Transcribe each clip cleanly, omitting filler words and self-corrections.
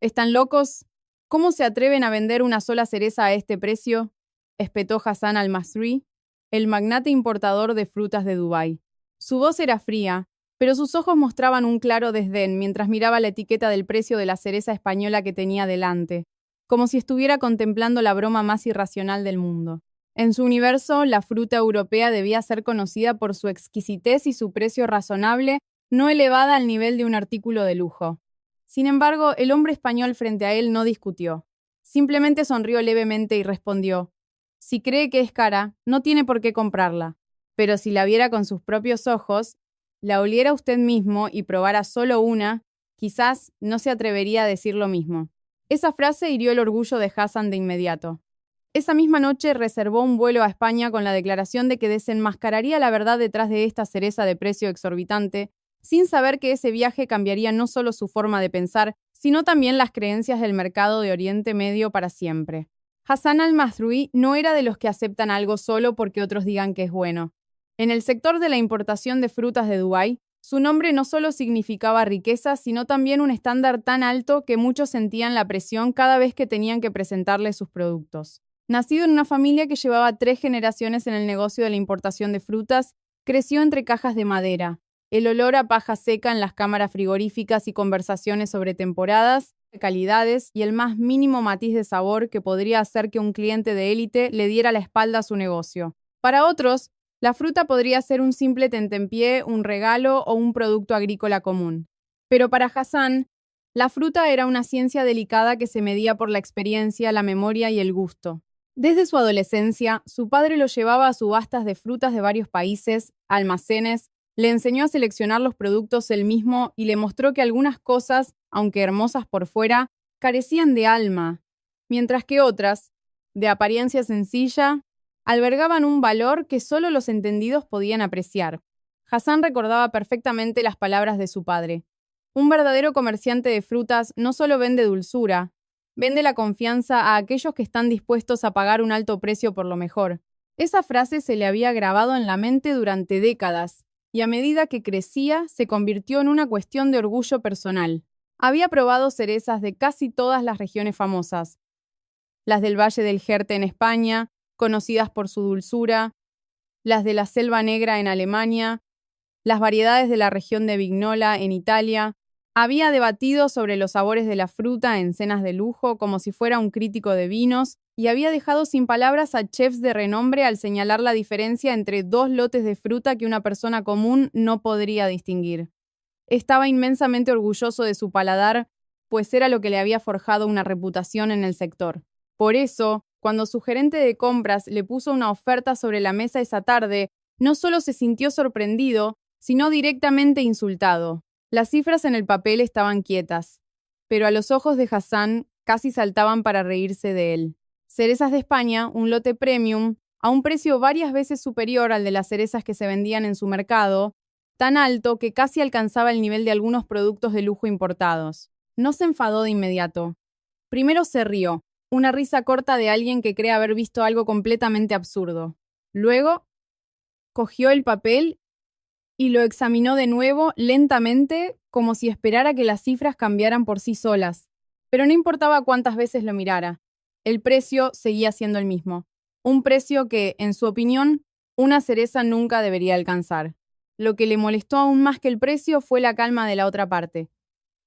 ¿Están locos? ¿Cómo se atreven a vender una sola cereza a este precio?, espetó Hassan al-Masri, el magnate importador de frutas de Dubái. Su voz era fría, pero sus ojos mostraban un claro desdén mientras miraba la etiqueta del precio de la cereza española que tenía delante, como si estuviera contemplando la broma más irracional del mundo. En su universo, la fruta europea debía ser conocida por su exquisitez y su precio razonable, no elevada al nivel de un artículo de lujo. Sin embargo, el hombre español frente a él no discutió. Simplemente sonrió levemente y respondió: si cree que es cara, no tiene por qué comprarla, pero si la viera con sus propios ojos, la oliera usted mismo y probara solo una, quizás no se atrevería a decir lo mismo. Esa frase hirió el orgullo de Hassan de inmediato. Esa misma noche reservó un vuelo a España con la declaración de que desenmascararía la verdad detrás de esta cereza de precio exorbitante, sin saber que ese viaje cambiaría no solo su forma de pensar, sino también las creencias del mercado de Oriente Medio para siempre. Hassan al-Masri no era de los que aceptan algo solo porque otros digan que es bueno. En el sector de la importación de frutas de Dubái, su nombre no solo significaba riqueza, sino también un estándar tan alto que muchos sentían la presión cada vez que tenían que presentarle sus productos. Nacido en una familia que llevaba 3 generaciones en el negocio de la importación de frutas, creció entre cajas de madera, el olor a paja seca en las cámaras frigoríficas y conversaciones sobre temporadas, calidades y el más mínimo matiz de sabor que podría hacer que un cliente de élite le diera la espalda a su negocio. Para otros, la fruta podría ser un simple tentempié, un regalo o un producto agrícola común. Pero para Hassan, la fruta era una ciencia delicada que se medía por la experiencia, la memoria y el gusto. Desde su adolescencia, su padre lo llevaba a subastas de frutas de varios países, almacenes, le enseñó a seleccionar los productos él mismo y le mostró que algunas cosas, aunque hermosas por fuera, carecían de alma, mientras que otras, de apariencia sencilla, albergaban un valor que solo los entendidos podían apreciar. Hassan recordaba perfectamente las palabras de su padre. Un verdadero comerciante de frutas no solo vende dulzura, vende la confianza a aquellos que están dispuestos a pagar un alto precio por lo mejor. Esa frase se le había grabado en la mente durante décadas, y a medida que crecía, se convirtió en una cuestión de orgullo personal. Había probado cerezas de casi todas las regiones famosas, las del Valle del Jerte en España, conocidas por su dulzura, las de la Selva Negra en Alemania, las variedades de la región de Vignola en Italia. Había debatido sobre los sabores de la fruta en cenas de lujo como si fuera un crítico de vinos y había dejado sin palabras a chefs de renombre al señalar la diferencia entre 2 lotes de fruta que una persona común no podría distinguir. Estaba inmensamente orgulloso de su paladar, pues era lo que le había forjado una reputación en el sector. Por eso, cuando su gerente de compras le puso una oferta sobre la mesa esa tarde, no solo se sintió sorprendido, sino directamente insultado. Las cifras en el papel estaban quietas, pero a los ojos de Hassan casi saltaban para reírse de él. Cerezas de España, un lote premium, a un precio varias veces superior al de las cerezas que se vendían en su mercado, tan alto que casi alcanzaba el nivel de algunos productos de lujo importados. No se enfadó de inmediato. Primero se rió, una risa corta de alguien que cree haber visto algo completamente absurdo. Luego, cogió el papel y lo examinó de nuevo, lentamente, como si esperara que las cifras cambiaran por sí solas. Pero no importaba cuántas veces lo mirara. El precio seguía siendo el mismo. Un precio que, en su opinión, una cereza nunca debería alcanzar. Lo que le molestó aún más que el precio fue la calma de la otra parte.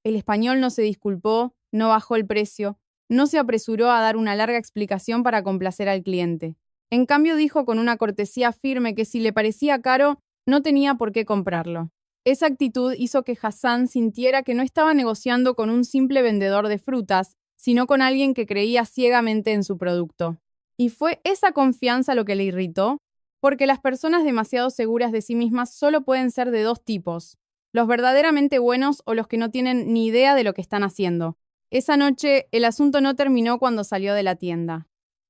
El español no se disculpó, no bajó el precio, no se apresuró a dar una larga explicación para complacer al cliente. En cambio, dijo con una cortesía firme que si le parecía caro, no tenía por qué comprarlo. Esa actitud hizo que Hassan sintiera que no estaba negociando con un simple vendedor de frutas, sino con alguien que creía ciegamente en su producto. Y fue esa confianza lo que le irritó, porque las personas demasiado seguras de sí mismas solo pueden ser de 2 tipos: los verdaderamente buenos o los que no tienen ni idea de lo que están haciendo. Esa noche, el asunto no terminó cuando salió de la tienda.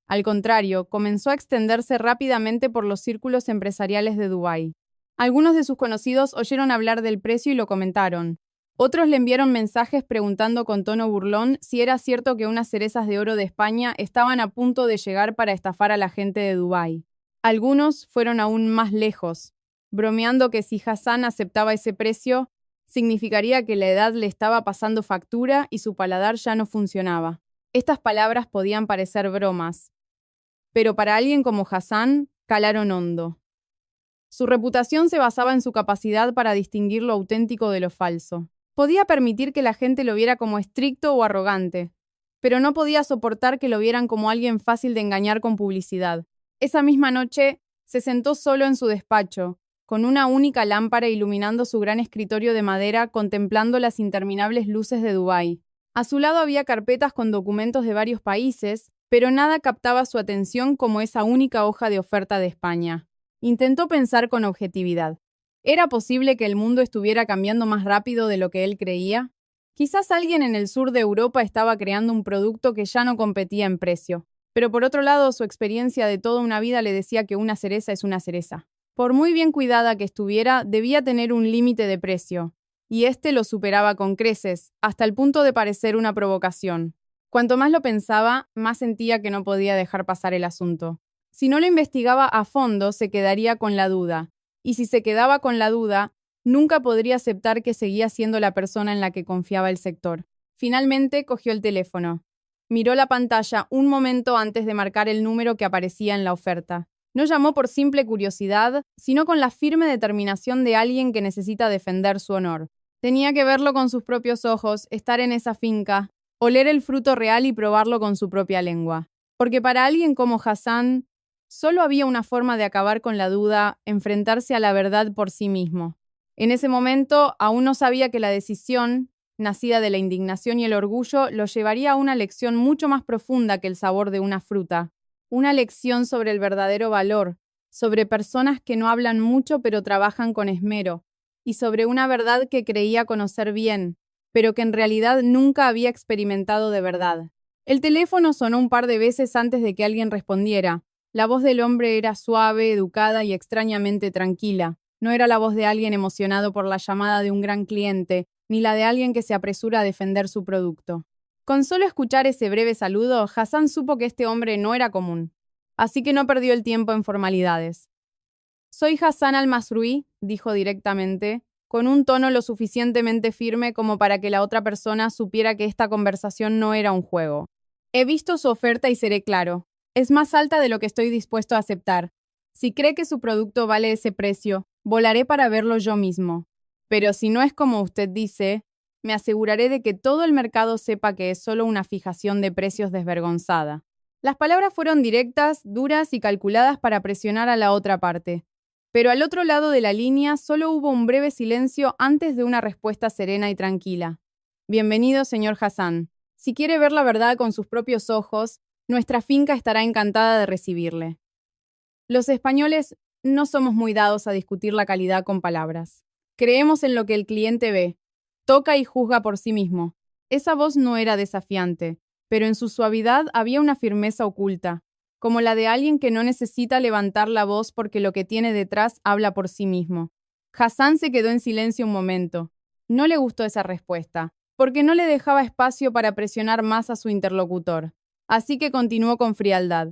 Al contrario, comenzó a extenderse rápidamente por los círculos empresariales de Dubái. Algunos de sus conocidos oyeron hablar del precio y lo comentaron. Otros le enviaron mensajes preguntando con tono burlón si era cierto que unas cerezas de oro de España estaban a punto de llegar para estafar a la gente de Dubái. Algunos fueron aún más lejos, bromeando que si Hassan aceptaba ese precio, significaría que la edad le estaba pasando factura y su paladar ya no funcionaba. Estas palabras podían parecer bromas, pero para alguien como Hassan, calaron hondo. Su reputación se basaba en su capacidad para distinguir lo auténtico de lo falso. Podía permitir que la gente lo viera como estricto o arrogante, pero no podía soportar que lo vieran como alguien fácil de engañar con publicidad. Esa misma noche, se sentó solo en su despacho, con una única lámpara iluminando su gran escritorio de madera, contemplando las interminables luces de Dubái. A su lado había carpetas con documentos de varios países, pero nada captaba su atención como esa única hoja de oferta de España. Intentó pensar con objetividad. ¿Era posible que el mundo estuviera cambiando más rápido de lo que él creía? Quizás alguien en el sur de Europa estaba creando un producto que ya no competía en precio. Pero por otro lado, su experiencia de toda una vida le decía que una cereza es una cereza. Por muy bien cuidada que estuviera, debía tener un límite de precio, y este lo superaba con creces, hasta el punto de parecer una provocación. Cuanto más lo pensaba, más sentía que no podía dejar pasar el asunto. Si no lo investigaba a fondo, se quedaría con la duda, y si se quedaba con la duda, nunca podría aceptar que seguía siendo la persona en la que confiaba el sector. Finalmente, cogió el teléfono. Miró la pantalla un momento antes de marcar el número que aparecía en la oferta. No llamó por simple curiosidad, sino con la firme determinación de alguien que necesita defender su honor. Tenía que verlo con sus propios ojos, estar en esa finca, oler el fruto real y probarlo con su propia lengua. Porque para alguien como Hassan, solo había una forma de acabar con la duda, enfrentarse a la verdad por sí mismo. En ese momento, aún no sabía que la decisión, nacida de la indignación y el orgullo, lo llevaría a una lección mucho más profunda que el sabor de una fruta. Una lección sobre el verdadero valor, sobre personas que no hablan mucho pero trabajan con esmero, y sobre una verdad que creía conocer bien, pero que en realidad nunca había experimentado de verdad. El teléfono sonó un par de veces antes de que alguien respondiera. La voz del hombre era suave, educada y extrañamente tranquila. No era la voz de alguien emocionado por la llamada de un gran cliente, ni la de alguien que se apresura a defender su producto. Con solo escuchar ese breve saludo, Hassan supo que este hombre no era común, así que no perdió el tiempo en formalidades. «Soy Hassan al-Masrui», dijo directamente, con un tono lo suficientemente firme como para que la otra persona supiera que esta conversación no era un juego. «He visto su oferta y seré claro. Es más alta de lo que estoy dispuesto a aceptar. Si cree que su producto vale ese precio, volaré para verlo yo mismo. Pero si no es como usted dice, me aseguraré de que todo el mercado sepa que es solo una fijación de precios desvergonzada». Las palabras fueron directas, duras y calculadas para presionar a la otra parte. Pero al otro lado de la línea solo hubo un breve silencio antes de una respuesta serena y tranquila. «Bienvenido, señor Hassan. Si quiere ver la verdad con sus propios ojos, nuestra finca estará encantada de recibirle». Los españoles no somos muy dados a discutir la calidad con palabras. Creemos en lo que el cliente ve, toca y juzga por sí mismo. Esa voz no era desafiante, pero en su suavidad había una firmeza oculta, como la de alguien que no necesita levantar la voz porque lo que tiene detrás habla por sí mismo. Hassan se quedó en silencio un momento. No le gustó esa respuesta, porque no le dejaba espacio para presionar más a su interlocutor. Así que continuó con frialdad.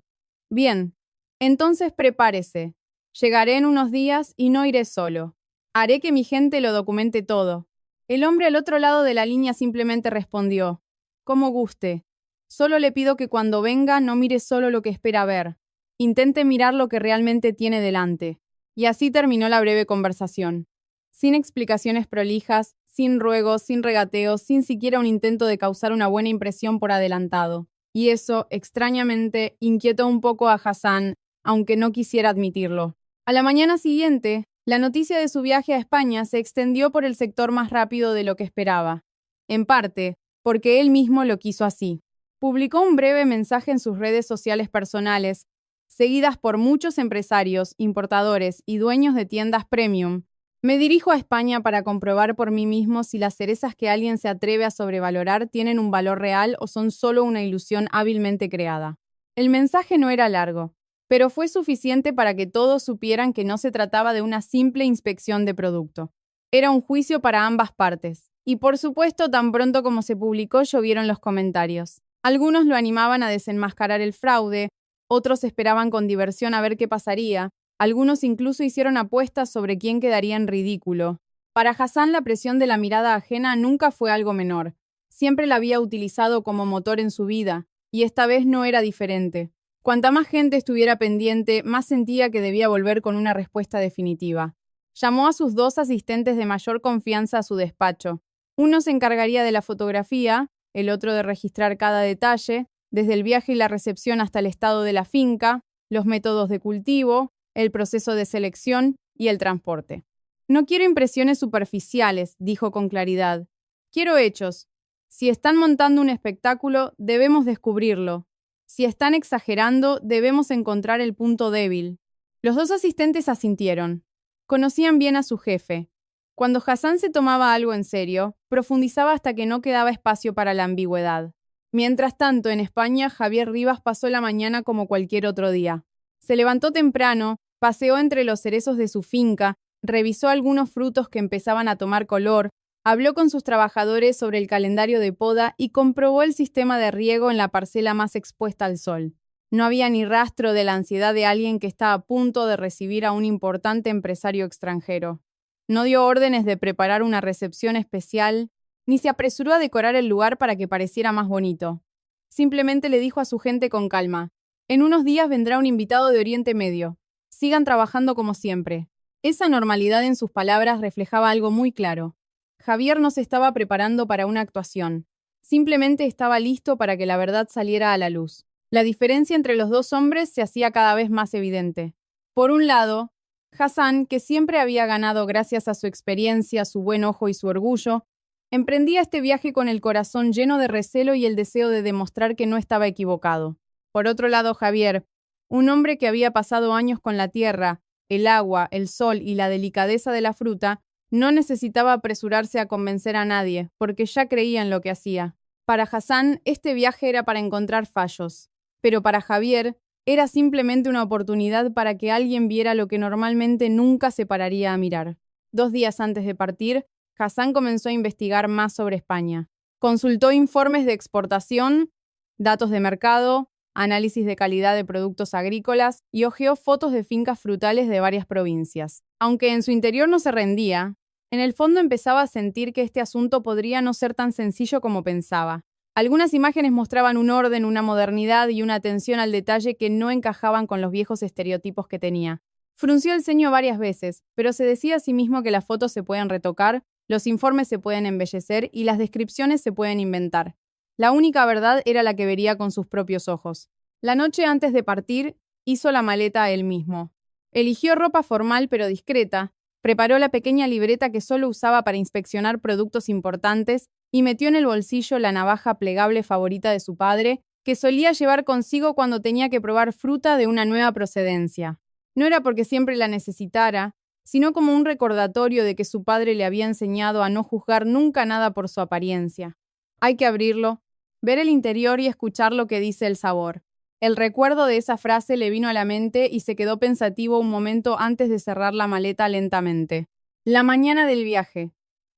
«Bien, entonces prepárese. Llegaré en unos días y no iré solo. Haré que mi gente lo documente todo». El hombre al otro lado de la línea simplemente respondió: «Como guste. Solo le pido que cuando venga no mire solo lo que espera ver. Intente mirar lo que realmente tiene delante». Y así terminó la breve conversación. Sin explicaciones prolijas, sin ruegos, sin regateos, sin siquiera un intento de causar una buena impresión por adelantado. Y eso, extrañamente, inquietó un poco a Hassan, aunque no quisiera admitirlo. A la mañana siguiente, la noticia de su viaje a España se extendió por el sector más rápido de lo que esperaba. En parte, porque él mismo lo quiso así. Publicó un breve mensaje en sus redes sociales personales, seguidas por muchos empresarios, importadores y dueños de tiendas premium. «Me dirijo a España para comprobar por mí mismo si las cerezas que alguien se atreve a sobrevalorar tienen un valor real o son solo una ilusión hábilmente creada». El mensaje no era largo, pero fue suficiente para que todos supieran que no se trataba de una simple inspección de producto. Era un juicio para ambas partes. Y por supuesto, tan pronto como se publicó, llovieron los comentarios. Algunos lo animaban a desenmascarar el fraude, otros esperaban con diversión a ver qué pasaría, algunos incluso hicieron apuestas sobre quién quedaría en ridículo. Para Hassan, la presión de la mirada ajena nunca fue algo menor. Siempre la había utilizado como motor en su vida, y esta vez no era diferente. Cuanta más gente estuviera pendiente, más sentía que debía volver con una respuesta definitiva. Llamó a sus 2 asistentes de mayor confianza a su despacho. Uno se encargaría de la fotografía, el otro de registrar cada detalle, desde el viaje y la recepción hasta el estado de la finca, los métodos de cultivo, el proceso de selección y el transporte. No quiero impresiones superficiales, dijo con claridad. Quiero hechos. Si están montando un espectáculo, debemos descubrirlo. Si están exagerando, debemos encontrar el punto débil. Los 2 asistentes asintieron. Conocían bien a su jefe. Cuando Hassan se tomaba algo en serio, profundizaba hasta que no quedaba espacio para la ambigüedad. Mientras tanto, en España, Javier Rivas pasó la mañana como cualquier otro día. Se levantó temprano, paseó entre los cerezos de su finca, revisó algunos frutos que empezaban a tomar color, habló con sus trabajadores sobre el calendario de poda y comprobó el sistema de riego en la parcela más expuesta al sol. No había ni rastro de la ansiedad de alguien que está a punto de recibir a un importante empresario extranjero. No dio órdenes de preparar una recepción especial, ni se apresuró a decorar el lugar para que pareciera más bonito. Simplemente le dijo a su gente con calma: «En unos días vendrá un invitado de Oriente Medio. Sigan trabajando como siempre». Esa normalidad en sus palabras reflejaba algo muy claro. Javier no se estaba preparando para una actuación. Simplemente estaba listo para que la verdad saliera a la luz. La diferencia entre los 2 hombres se hacía cada vez más evidente. Por un lado, Hassan, que siempre había ganado gracias a su experiencia, su buen ojo y su orgullo, emprendía este viaje con el corazón lleno de recelo y el deseo de demostrar que no estaba equivocado. Por otro lado, Javier, un hombre que había pasado años con la tierra, el agua, el sol y la delicadeza de la fruta, no necesitaba apresurarse a convencer a nadie, porque ya creía en lo que hacía. Para Hassan, este viaje era para encontrar fallos, pero para Javier, era simplemente una oportunidad para que alguien viera lo que normalmente nunca se pararía a mirar. 2 días antes de partir, Hassan comenzó a investigar más sobre España. Consultó informes de exportación, datos de mercado, análisis de calidad de productos agrícolas y hojeó fotos de fincas frutales de varias provincias. Aunque en su interior no se rendía, en el fondo empezaba a sentir que este asunto podría no ser tan sencillo como pensaba. Algunas imágenes mostraban un orden, una modernidad y una atención al detalle que no encajaban con los viejos estereotipos que tenía. Frunció el ceño varias veces, pero se decía a sí mismo que las fotos se pueden retocar, los informes se pueden embellecer y las descripciones se pueden inventar. La única verdad era la que vería con sus propios ojos. La noche antes de partir, hizo la maleta él mismo. Eligió ropa formal pero discreta, preparó la pequeña libreta que solo usaba para inspeccionar productos importantes y metió en el bolsillo la navaja plegable favorita de su padre, que solía llevar consigo cuando tenía que probar fruta de una nueva procedencia. No era porque siempre la necesitara, sino como un recordatorio de que su padre le había enseñado a no juzgar nunca nada por su apariencia. Hay que abrirlo, ver el interior y escuchar lo que dice el sabor. El recuerdo de esa frase le vino a la mente y se quedó pensativo un momento antes de cerrar la maleta lentamente. La mañana del viaje.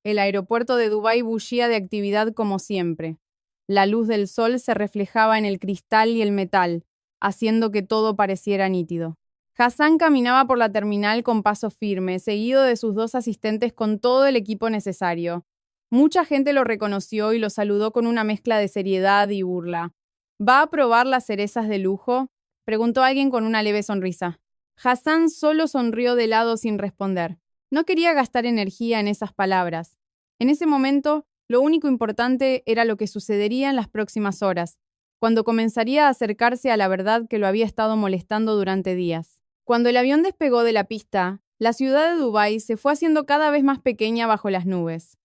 El aeropuerto de Dubái bullía de actividad como siempre. La luz del sol se reflejaba en el cristal y el metal, haciendo que todo pareciera nítido. Hassan caminaba por la terminal con paso firme, seguido de sus 2 asistentes con todo el equipo necesario. Mucha gente lo reconoció y lo saludó con una mezcla de seriedad y burla. ¿Va a probar las cerezas de lujo?, preguntó alguien con una leve sonrisa. Hassan solo sonrió de lado sin responder. No quería gastar energía en esas palabras. En ese momento, lo único importante era lo que sucedería en las próximas horas, cuando comenzaría a acercarse a la verdad que lo había estado molestando durante días. Cuando el avión despegó de la pista, la ciudad de Dubái se fue haciendo cada vez más pequeña bajo las nubes.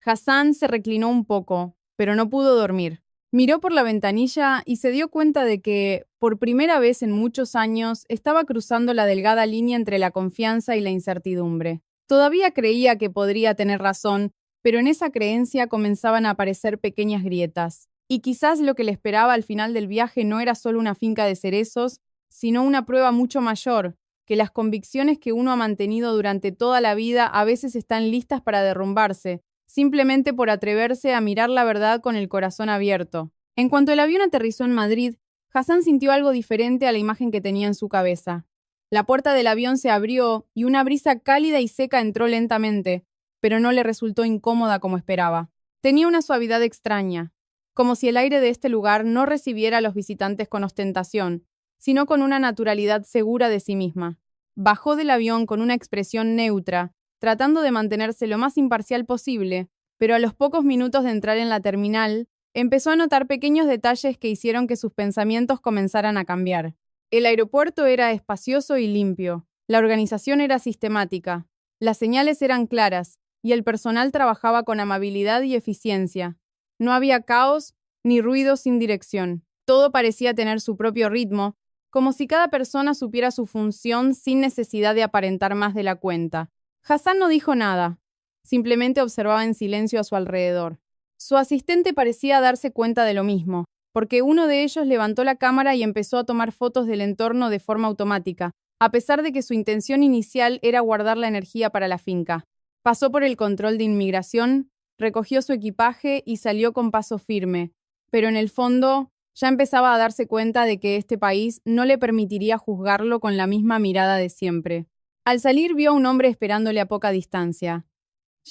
Hassan se reclinó un poco, pero no pudo dormir. Miró por la ventanilla y se dio cuenta de que, por primera vez en muchos años, estaba cruzando la delgada línea entre la confianza y la incertidumbre. Todavía creía que podría tener razón, pero en esa creencia comenzaban a aparecer pequeñas grietas. Y quizás lo que le esperaba al final del viaje no era solo una finca de cerezos, sino una prueba mucho mayor, que las convicciones que uno ha mantenido durante toda la vida a veces están listas para derrumbarse, simplemente por atreverse a mirar la verdad con el corazón abierto. En cuanto el avión aterrizó en Madrid, Hassan sintió algo diferente a la imagen que tenía en su cabeza. La puerta del avión se abrió y una brisa cálida y seca entró lentamente, pero no le resultó incómoda como esperaba. Tenía una suavidad extraña, como si el aire de este lugar no recibiera a los visitantes con ostentación, sino con una naturalidad segura de sí misma. Bajó del avión con una expresión neutra, tratando de mantenerse lo más imparcial posible, pero a los pocos minutos de entrar en la terminal, empezó a notar pequeños detalles que hicieron que sus pensamientos comenzaran a cambiar. El aeropuerto era espacioso y limpio, la organización era sistemática, las señales eran claras, y el personal trabajaba con amabilidad y eficiencia. No había caos ni ruido sin dirección. Todo parecía tener su propio ritmo, como si cada persona supiera su función sin necesidad de aparentar más de la cuenta. Hassan no dijo nada, simplemente observaba en silencio a su alrededor. Su asistente parecía darse cuenta de lo mismo, porque uno de ellos levantó la cámara y empezó a tomar fotos del entorno de forma automática, a pesar de que su intención inicial era guardar la energía para la finca. Pasó por el control de inmigración, recogió su equipaje y salió con paso firme, pero en el fondo ya empezaba a darse cuenta de que este país no le permitiría juzgarlo con la misma mirada de siempre. Al salir vio a un hombre esperándole a poca distancia.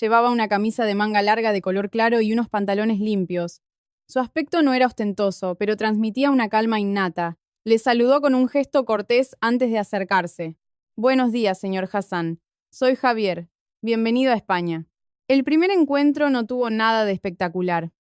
Llevaba una camisa de manga larga de color claro y unos pantalones limpios. Su aspecto no era ostentoso, pero transmitía una calma innata. Le saludó con un gesto cortés antes de acercarse. «Buenos días, señor Hassan. Soy Javier. Bienvenido a España». El primer encuentro no tuvo nada de espectacular.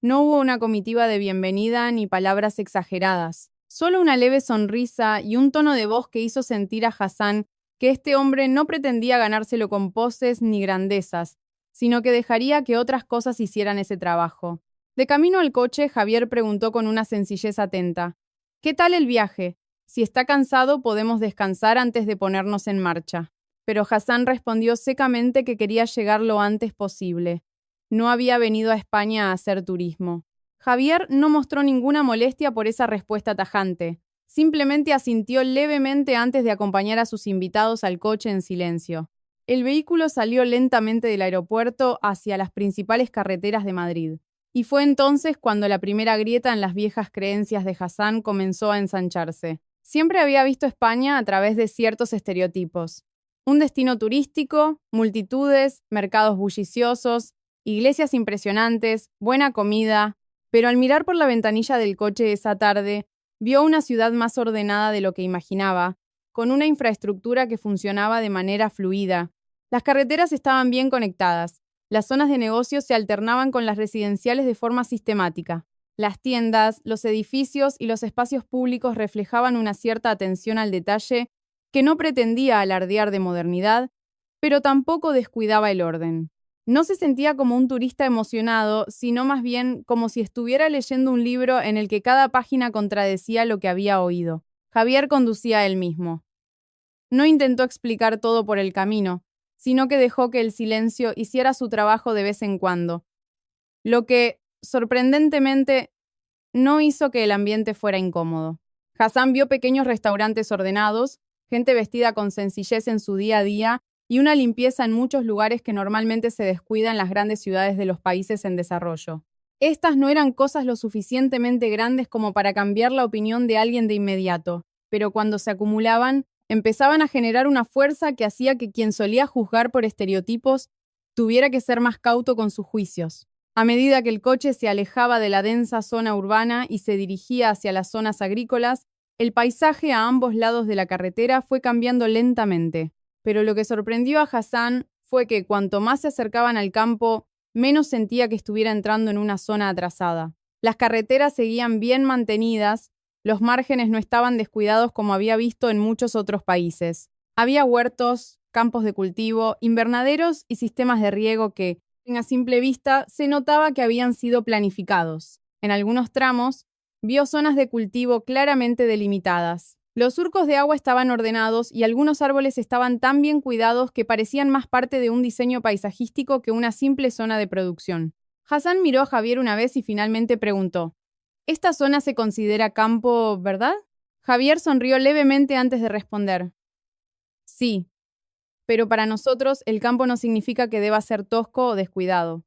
No hubo una comitiva de bienvenida ni palabras exageradas. Solo una leve sonrisa y un tono de voz que hizo sentir a Hassan que este hombre no pretendía ganárselo con poses ni grandezas, sino que dejaría que otras cosas hicieran ese trabajo. De camino al coche, Javier preguntó con una sencillez atenta: «¿Qué tal el viaje? Si está cansado, podemos descansar antes de ponernos en marcha». Pero Hassan respondió secamente que quería llegar lo antes posible. No había venido a España a hacer turismo. Javier no mostró ninguna molestia por esa respuesta tajante. Simplemente asintió levemente antes de acompañar a sus invitados al coche en silencio. El vehículo salió lentamente del aeropuerto hacia las principales carreteras de Madrid. Y fue entonces cuando la primera grieta en las viejas creencias de Hassan comenzó a ensancharse. Siempre había visto España a través de ciertos estereotipos. Un destino turístico, multitudes, mercados bulliciosos, iglesias impresionantes, buena comida, pero al mirar por la ventanilla del coche esa tarde, vio una ciudad más ordenada de lo que imaginaba, con una infraestructura que funcionaba de manera fluida. Las carreteras estaban bien conectadas, las zonas de negocios se alternaban con las residenciales de forma sistemática. Las tiendas, los edificios y los espacios públicos reflejaban una cierta atención al detalle que no pretendía alardear de modernidad, pero tampoco descuidaba el orden. No se sentía como un turista emocionado, sino más bien como si estuviera leyendo un libro en el que cada página contradecía lo que había oído. Javier conducía él mismo. No intentó explicar todo por el camino, sino que dejó que el silencio hiciera su trabajo de vez en cuando, lo que, sorprendentemente, no hizo que el ambiente fuera incómodo. Hassan vio pequeños restaurantes ordenados, gente vestida con sencillez en su día a día y una limpieza en muchos lugares que normalmente se descuida en las grandes ciudades de los países en desarrollo. Estas no eran cosas lo suficientemente grandes como para cambiar la opinión de alguien de inmediato, pero cuando se acumulaban, empezaban a generar una fuerza que hacía que quien solía juzgar por estereotipos tuviera que ser más cauto con sus juicios. A medida que el coche se alejaba de la densa zona urbana y se dirigía hacia las zonas agrícolas, el paisaje a ambos lados de la carretera fue cambiando lentamente. Pero lo que sorprendió a Hassan fue que cuanto más se acercaban al campo, menos sentía que estuviera entrando en una zona atrasada. Las carreteras seguían bien mantenidas, los márgenes no estaban descuidados como había visto en muchos otros países. Había huertos, campos de cultivo, invernaderos y sistemas de riego que, a simple vista, se notaba que habían sido planificados. En algunos tramos, vio zonas de cultivo claramente delimitadas. Los surcos de agua estaban ordenados y algunos árboles estaban tan bien cuidados que parecían más parte de un diseño paisajístico que una simple zona de producción. Hassan miró a Javier una vez y finalmente preguntó: «Esta zona se considera campo, ¿verdad?». Javier sonrió levemente antes de responder: «Sí, pero para nosotros el campo no significa que deba ser tosco o descuidado.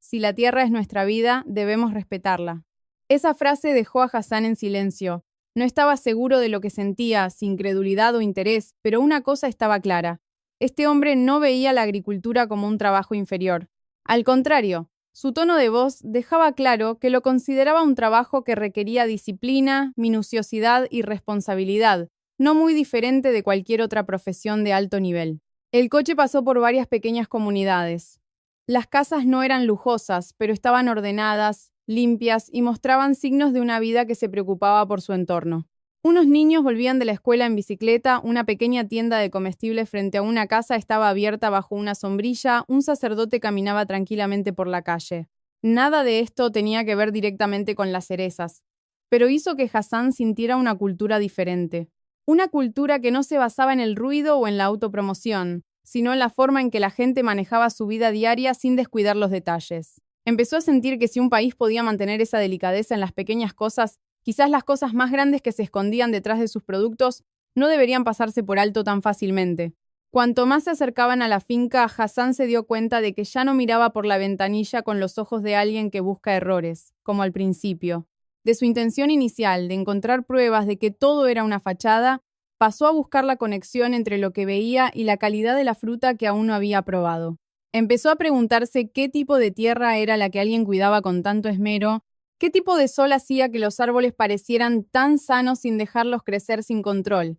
Si la tierra es nuestra vida, debemos respetarla». Esa frase dejó a Hassan en silencio. No estaba seguro de lo que sentía, si incredulidad o interés, pero una cosa estaba clara. Este hombre no veía la agricultura como un trabajo inferior. Al contrario, su tono de voz dejaba claro que lo consideraba un trabajo que requería disciplina, minuciosidad y responsabilidad, no muy diferente de cualquier otra profesión de alto nivel. El coche pasó por varias pequeñas comunidades. Las casas no eran lujosas, pero estaban ordenadas, limpias y mostraban signos de una vida que se preocupaba por su entorno. Unos niños volvían de la escuela en bicicleta, una pequeña tienda de comestibles frente a una casa estaba abierta bajo una sombrilla, un sacerdote caminaba tranquilamente por la calle. Nada de esto tenía que ver directamente con las cerezas, pero hizo que Hassan sintiera una cultura diferente. Una cultura que no se basaba en el ruido o en la autopromoción, sino en la forma en que la gente manejaba su vida diaria sin descuidar los detalles. Empezó a sentir que si un país podía mantener esa delicadeza en las pequeñas cosas, quizás las cosas más grandes que se escondían detrás de sus productos no deberían pasarse por alto tan fácilmente. Cuanto más se acercaban a la finca, Hassan se dio cuenta de que ya no miraba por la ventanilla con los ojos de alguien que busca errores, como al principio. De su intención inicial de encontrar pruebas de que todo era una fachada, pasó a buscar la conexión entre lo que veía y la calidad de la fruta que aún no había probado. Empezó a preguntarse qué tipo de tierra era la que alguien cuidaba con tanto esmero. ¿Qué tipo de sol hacía que los árboles parecieran tan sanos sin dejarlos crecer sin control?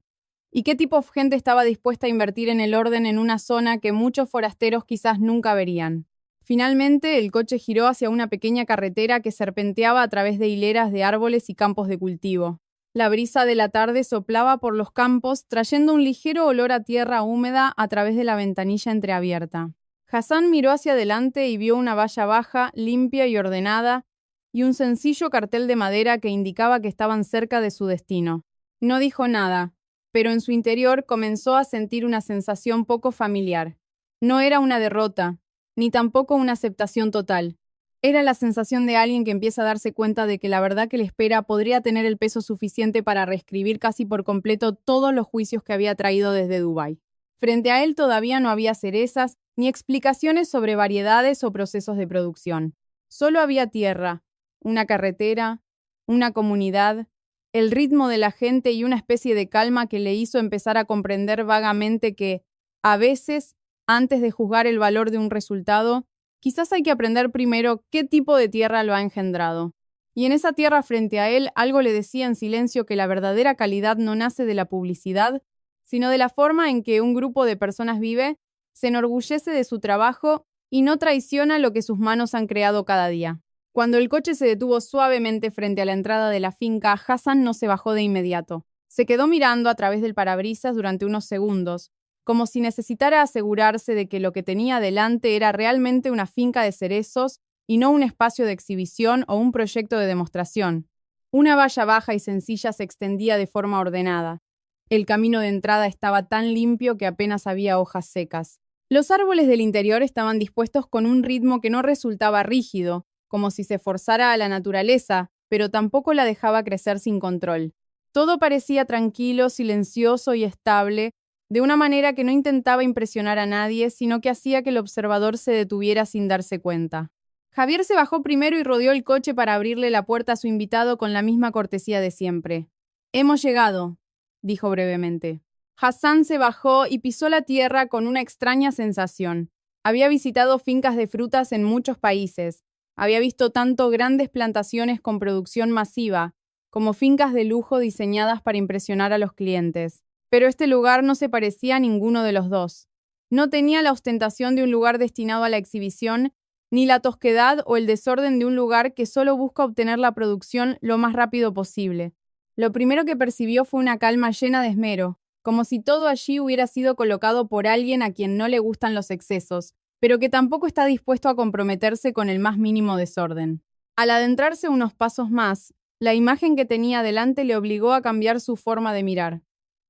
¿Y qué tipo de gente estaba dispuesta a invertir en el orden en una zona que muchos forasteros quizás nunca verían? Finalmente, el coche giró hacia una pequeña carretera que serpenteaba a través de hileras de árboles y campos de cultivo. La brisa de la tarde soplaba por los campos, trayendo un ligero olor a tierra húmeda a través de la ventanilla entreabierta. Hassan miró hacia adelante y vio una valla baja, limpia y ordenada, y un sencillo cartel de madera que indicaba que estaban cerca de su destino. No dijo nada, pero en su interior comenzó a sentir una sensación poco familiar. No era una derrota, ni tampoco una aceptación total. Era la sensación de alguien que empieza a darse cuenta de que la verdad que le espera podría tener el peso suficiente para reescribir casi por completo todos los juicios que había traído desde Dubái. Frente a él todavía no había cerezas, ni explicaciones sobre variedades o procesos de producción. Solo había tierra, una carretera, una comunidad, el ritmo de la gente y una especie de calma que le hizo empezar a comprender vagamente que, a veces, antes de juzgar el valor de un resultado, quizás hay que aprender primero qué tipo de tierra lo ha engendrado. Y en esa tierra frente a él algo le decía en silencio que la verdadera calidad no nace de la publicidad, sino de la forma en que un grupo de personas vive, se enorgullece de su trabajo y no traiciona lo que sus manos han creado cada día. Cuando el coche se detuvo suavemente frente a la entrada de la finca, Hassan no se bajó de inmediato. Se quedó mirando a través del parabrisas durante unos segundos, como si necesitara asegurarse de que lo que tenía delante era realmente una finca de cerezos y no un espacio de exhibición o un proyecto de demostración. Una valla baja y sencilla se extendía de forma ordenada. El camino de entrada estaba tan limpio que apenas había hojas secas. Los árboles del interior estaban dispuestos con un ritmo que no resultaba rígido, como si se forzara a la naturaleza, pero tampoco la dejaba crecer sin control. Todo parecía tranquilo, silencioso y estable, de una manera que no intentaba impresionar a nadie, sino que hacía que el observador se detuviera sin darse cuenta. Javier se bajó primero y rodeó el coche para abrirle la puerta a su invitado con la misma cortesía de siempre. «Hemos llegado», dijo brevemente. Hassan se bajó y pisó la tierra con una extraña sensación. Había visitado fincas de frutas en muchos países. Había visto tanto grandes plantaciones con producción masiva, como fincas de lujo diseñadas para impresionar a los clientes. Pero este lugar no se parecía a ninguno de los dos. No tenía la ostentación de un lugar destinado a la exhibición, ni la tosquedad o el desorden de un lugar que solo busca obtener la producción lo más rápido posible. Lo primero que percibió fue una calma llena de esmero, como si todo allí hubiera sido colocado por alguien a quien no le gustan los excesos, pero que tampoco está dispuesto a comprometerse con el más mínimo desorden. Al adentrarse unos pasos más, la imagen que tenía delante le obligó a cambiar su forma de mirar.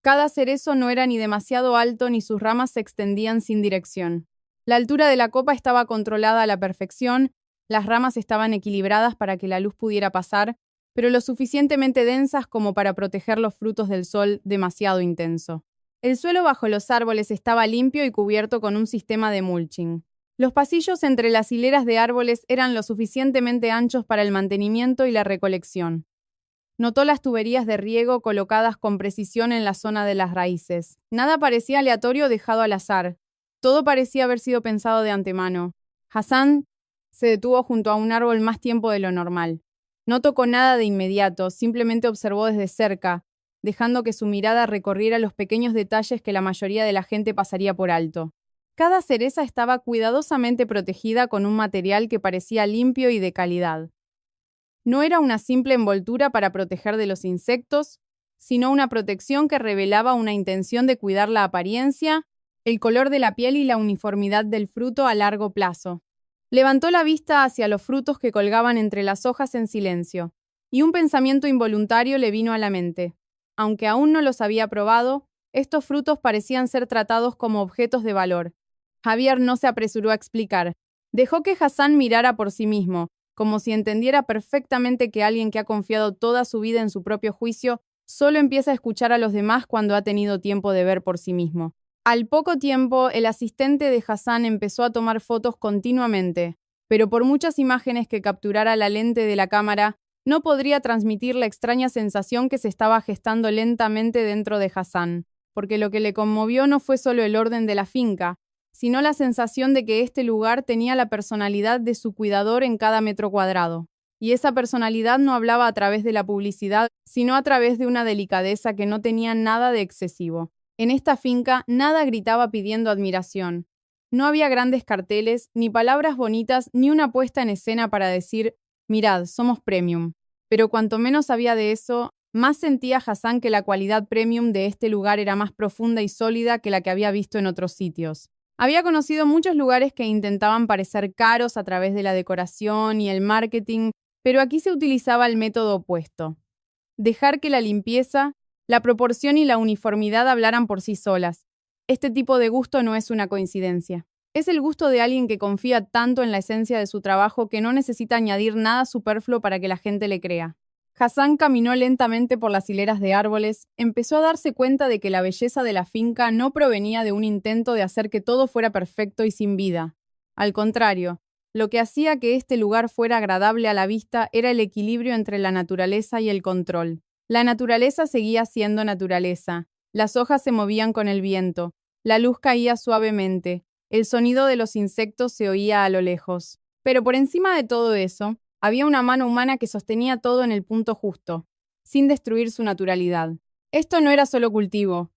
Cada cerezo no era ni demasiado alto ni sus ramas se extendían sin dirección. La altura de la copa estaba controlada a la perfección, las ramas estaban equilibradas para que la luz pudiera pasar, pero lo suficientemente densas como para proteger los frutos del sol demasiado intenso. El suelo bajo los árboles estaba limpio y cubierto con un sistema de mulching. Los pasillos entre las hileras de árboles eran lo suficientemente anchos para el mantenimiento y la recolección. Notó las tuberías de riego colocadas con precisión en la zona de las raíces. Nada parecía aleatorio o dejado al azar. Todo parecía haber sido pensado de antemano. Hassan se detuvo junto a un árbol más tiempo de lo normal. No tocó nada de inmediato, simplemente observó desde cerca, dejando que su mirada recorriera los pequeños detalles que la mayoría de la gente pasaría por alto. Cada cereza estaba cuidadosamente protegida con un material que parecía limpio y de calidad. No era una simple envoltura para proteger de los insectos, sino una protección que revelaba una intención de cuidar la apariencia, el color de la piel y la uniformidad del fruto a largo plazo. Levantó la vista hacia los frutos que colgaban entre las hojas en silencio, y un pensamiento involuntario le vino a la mente. Aunque aún no los había probado, estos frutos parecían ser tratados como objetos de valor. Javier no se apresuró a explicar. Dejó que Hassan mirara por sí mismo, como si entendiera perfectamente que alguien que ha confiado toda su vida en su propio juicio solo empieza a escuchar a los demás cuando ha tenido tiempo de ver por sí mismo. Al poco tiempo, el asistente de Hassan empezó a tomar fotos continuamente, pero por muchas imágenes que capturara la lente de la cámara, no podría transmitir la extraña sensación que se estaba gestando lentamente dentro de Hassan, porque lo que le conmovió no fue solo el orden de la finca, sino la sensación de que este lugar tenía la personalidad de su cuidador en cada metro cuadrado. Y esa personalidad no hablaba a través de la publicidad, sino a través de una delicadeza que no tenía nada de excesivo. En esta finca nada gritaba pidiendo admiración. No había grandes carteles, ni palabras bonitas, ni una puesta en escena para decir, mirad, somos premium. Pero cuanto menos había de eso, más sentía Hassan que la cualidad premium de este lugar era más profunda y sólida que la que había visto en otros sitios. Había conocido muchos lugares que intentaban parecer caros a través de la decoración y el marketing, pero aquí se utilizaba el método opuesto. Dejar que la limpieza, la proporción y la uniformidad hablaran por sí solas. Este tipo de gusto no es una coincidencia. Es el gusto de alguien que confía tanto en la esencia de su trabajo que no necesita añadir nada superfluo para que la gente le crea. Hassan caminó lentamente por las hileras de árboles, empezó a darse cuenta de que la belleza de la finca no provenía de un intento de hacer que todo fuera perfecto y sin vida. Al contrario, lo que hacía que este lugar fuera agradable a la vista era el equilibrio entre la naturaleza y el control. La naturaleza seguía siendo naturaleza, las hojas se movían con el viento, la luz caía suavemente, el sonido de los insectos se oía a lo lejos. Pero por encima de todo eso, había una mano humana que sostenía todo en el punto justo, sin destruir su naturalidad. Esto no era solo cultivo.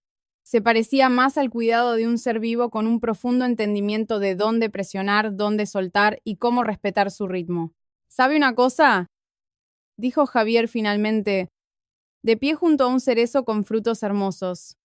Se parecía más al cuidado de un ser vivo con un profundo entendimiento de dónde presionar, dónde soltar y cómo respetar su ritmo. ¿Sabe una cosa?, dijo Javier finalmente, de pie junto a un cerezo con frutos hermosos.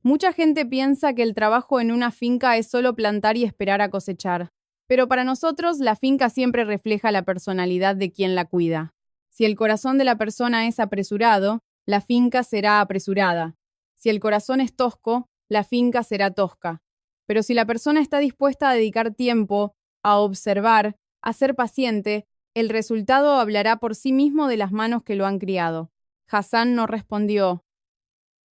Mucha gente piensa que el trabajo en una finca es solo plantar y esperar a cosechar. Pero para nosotros, la finca siempre refleja la personalidad de quien la cuida. Si el corazón de la persona es apresurado, la finca será apresurada. Si el corazón es tosco, la finca será tosca. Pero si la persona está dispuesta a dedicar tiempo, a observar, a ser paciente, el resultado hablará por sí mismo de las manos que lo han criado. Hassan no respondió.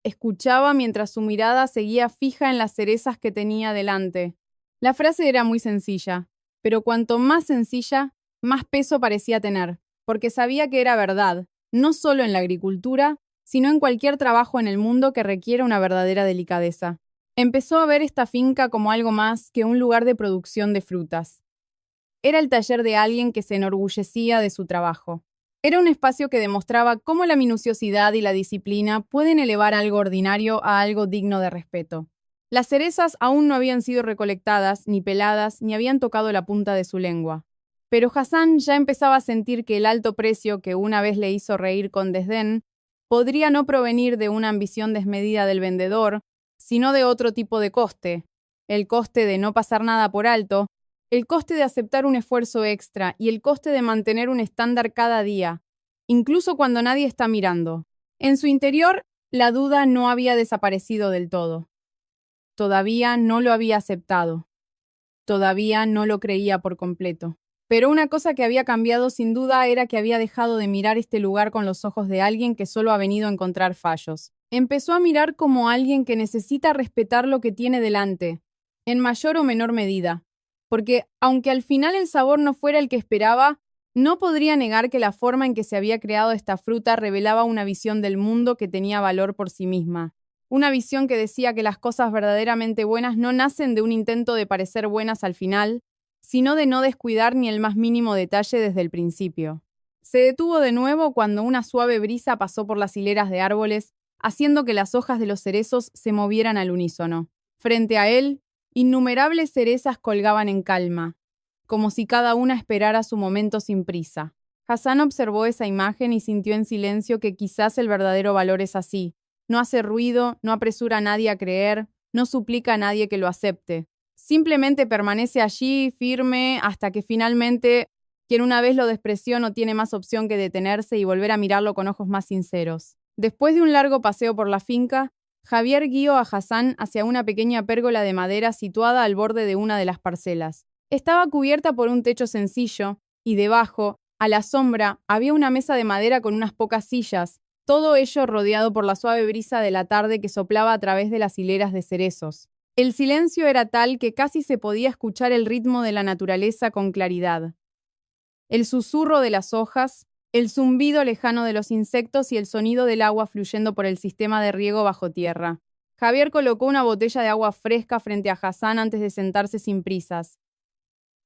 Escuchaba mientras su mirada seguía fija en las cerezas que tenía delante. La frase era muy sencilla, pero cuanto más sencilla, más peso parecía tener, porque sabía que era verdad, no solo en la agricultura, sino en cualquier trabajo en el mundo que requiera una verdadera delicadeza. Empezó a ver esta finca como algo más que un lugar de producción de frutas. Era el taller de alguien que se enorgullecía de su trabajo. Era un espacio que demostraba cómo la minuciosidad y la disciplina pueden elevar algo ordinario a algo digno de respeto. Las cerezas aún no habían sido recolectadas, ni peladas, ni habían tocado la punta de su lengua. Pero Hassan ya empezaba a sentir que el alto precio que una vez le hizo reír con desdén podría no provenir de una ambición desmedida del vendedor, sino de otro tipo de coste. El coste de no pasar nada por alto, el coste de aceptar un esfuerzo extra y el coste de mantener un estándar cada día, incluso cuando nadie está mirando. En su interior, la duda no había desaparecido del todo. Todavía no lo había aceptado. Todavía no lo creía por completo. Pero una cosa que había cambiado sin duda era que había dejado de mirar este lugar con los ojos de alguien que solo ha venido a encontrar fallos. Empezó a mirar como alguien que necesita respetar lo que tiene delante, en mayor o menor medida. Porque, aunque al final el sabor no fuera el que esperaba, no podría negar que la forma en que se había creado esta fruta revelaba una visión del mundo que tenía valor por sí misma. Una visión que decía que las cosas verdaderamente buenas no nacen de un intento de parecer buenas al final, sino de no descuidar ni el más mínimo detalle desde el principio. Se detuvo de nuevo cuando una suave brisa pasó por las hileras de árboles, haciendo que las hojas de los cerezos se movieran al unísono. Frente a él, innumerables cerezas colgaban en calma, como si cada una esperara su momento sin prisa. Hassan observó esa imagen y sintió en silencio que quizás el verdadero valor es así. No hace ruido, no apresura a nadie a creer, no suplica a nadie que lo acepte. Simplemente permanece allí, firme, hasta que finalmente, quien una vez lo despreció no tiene más opción que detenerse y volver a mirarlo con ojos más sinceros. Después de un largo paseo por la finca, Javier guió a Hassan hacia una pequeña pérgola de madera situada al borde de una de las parcelas. Estaba cubierta por un techo sencillo, y debajo, a la sombra, había una mesa de madera con unas pocas sillas, todo ello rodeado por la suave brisa de la tarde que soplaba a través de las hileras de cerezos. El silencio era tal que casi se podía escuchar el ritmo de la naturaleza con claridad. El susurro de las hojas, el zumbido lejano de los insectos y el sonido del agua fluyendo por el sistema de riego bajo tierra. Javier colocó una botella de agua fresca frente a Hassan antes de sentarse sin prisas.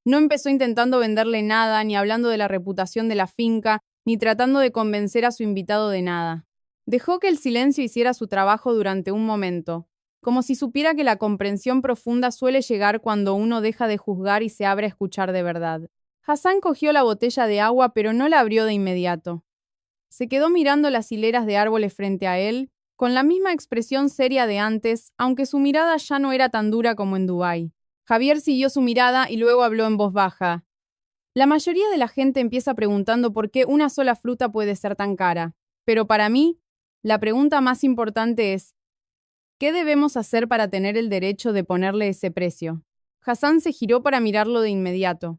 No empezó intentando venderle nada, ni hablando de la reputación de la finca, ni tratando de convencer a su invitado de nada. Dejó que el silencio hiciera su trabajo durante un momento, como si supiera que la comprensión profunda suele llegar cuando uno deja de juzgar y se abre a escuchar de verdad. Hassan cogió la botella de agua, pero no la abrió de inmediato. Se quedó mirando las hileras de árboles frente a él, con la misma expresión seria de antes, aunque su mirada ya no era tan dura como en Dubái. Javier siguió su mirada y luego habló en voz baja. La mayoría de la gente empieza preguntando por qué una sola fruta puede ser tan cara. Pero para mí, la pregunta más importante es, ¿qué debemos hacer para tener el derecho de ponerle ese precio? Hassan se giró para mirarlo de inmediato.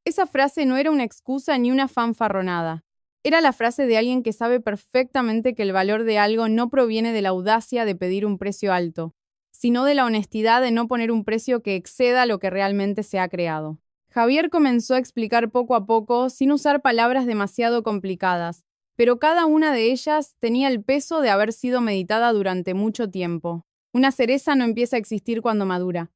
Esa frase no era una excusa ni una fanfarronada. Era la frase de alguien que sabe perfectamente que el valor de algo no proviene de la audacia de pedir un precio alto, sino de la honestidad de no poner un precio que exceda lo que realmente se ha creado. Javier comenzó a explicar poco a poco, sin usar palabras demasiado complicadas, pero cada una de ellas tenía el peso de haber sido meditada durante mucho tiempo. Una cereza no empieza a existir cuando madura,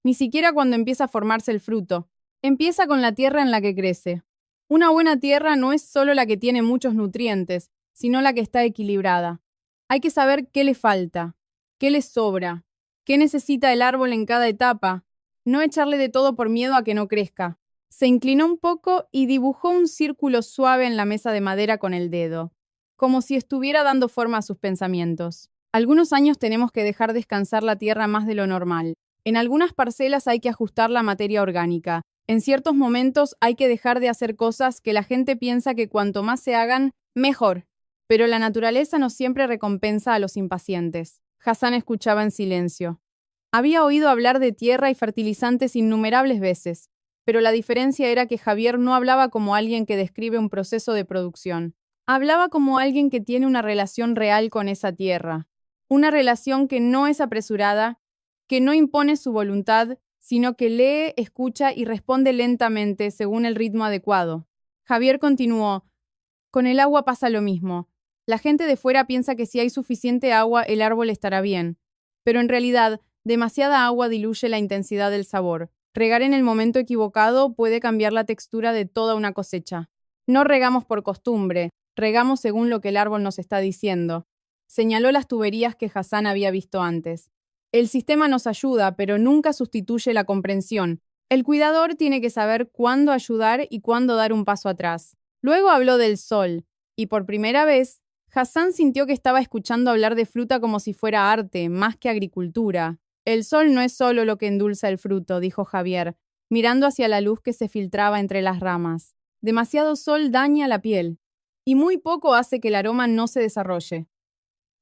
ni siquiera cuando empieza a formarse el fruto. Empieza con la tierra en la que crece. Una buena tierra no es solo la que tiene muchos nutrientes, sino la que está equilibrada. Hay que saber qué le falta, qué le sobra, qué necesita el árbol en cada etapa, no echarle de todo por miedo a que no crezca. Se inclinó un poco y dibujó un círculo suave en la mesa de madera con el dedo, como si estuviera dando forma a sus pensamientos. Algunos años tenemos que dejar descansar la tierra más de lo normal. En algunas parcelas hay que ajustar la materia orgánica. En ciertos momentos hay que dejar de hacer cosas que la gente piensa que cuanto más se hagan, mejor. Pero la naturaleza no siempre recompensa a los impacientes. Hassan escuchaba en silencio. Había oído hablar de tierra y fertilizantes innumerables veces, pero la diferencia era que Javier no hablaba como alguien que describe un proceso de producción. Hablaba como alguien que tiene una relación real con esa tierra. Una relación que no es apresurada, que no impone su voluntad, sino que lee, escucha y responde lentamente según el ritmo adecuado. Javier continuó, con el agua pasa lo mismo. La gente de fuera piensa que si hay suficiente agua el árbol estará bien, pero en realidad demasiada agua diluye la intensidad del sabor. Regar en el momento equivocado puede cambiar la textura de toda una cosecha. No regamos por costumbre, regamos según lo que el árbol nos está diciendo. Señaló las tuberías que Hassan había visto antes. El sistema nos ayuda, pero nunca sustituye la comprensión. El cuidador tiene que saber cuándo ayudar y cuándo dar un paso atrás. Luego habló del sol, y por primera vez, Hassan sintió que estaba escuchando hablar de fruta como si fuera arte, más que agricultura. El sol no es solo lo que endulza el fruto, dijo Javier, mirando hacia la luz que se filtraba entre las ramas. Demasiado sol daña la piel, y muy poco hace que el aroma no se desarrolle.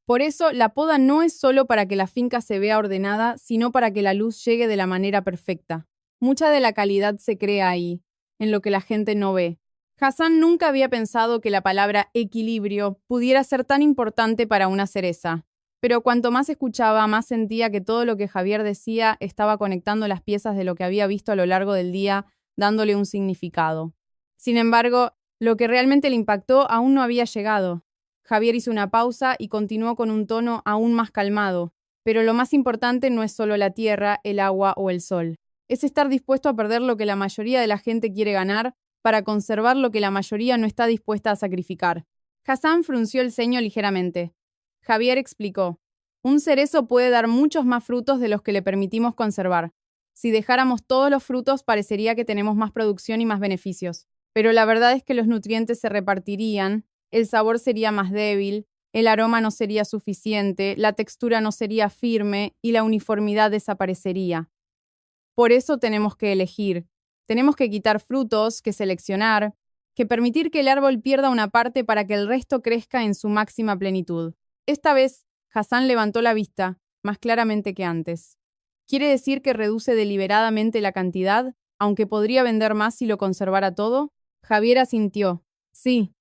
Por eso, la poda no es solo para que la finca se vea ordenada, sino para que la luz llegue de la manera perfecta. Mucha de la calidad se crea ahí, en lo que la gente no ve. Hassan nunca había pensado que la palabra equilibrio pudiera ser tan importante para una cereza. Pero cuanto más escuchaba, más sentía que todo lo que Javier decía estaba conectando las piezas de lo que había visto a lo largo del día, dándole un significado. Sin embargo, lo que realmente le impactó aún no había llegado. Javier hizo una pausa y continuó con un tono aún más calmado. Pero lo más importante no es solo la tierra, el agua o el sol. Es estar dispuesto a perder lo que la mayoría de la gente quiere ganar para conservar lo que la mayoría no está dispuesta a sacrificar. Hassan frunció el ceño ligeramente. Javier explicó: un cerezo puede dar muchos más frutos de los que le permitimos conservar. Si dejáramos todos los frutos, parecería que tenemos más producción y más beneficios. Pero la verdad es que los nutrientes se repartirían, el sabor sería más débil, el aroma no sería suficiente, la textura no sería firme y la uniformidad desaparecería. Por eso tenemos que elegir. Tenemos que quitar frutos, que seleccionar, que permitir que el árbol pierda una parte para que el resto crezca en su máxima plenitud. Esta vez, Hassan levantó la vista, más claramente que antes. ¿Quiere decir que reduce deliberadamente la cantidad, aunque podría vender más si lo conservara todo? Javier asintió. Sí.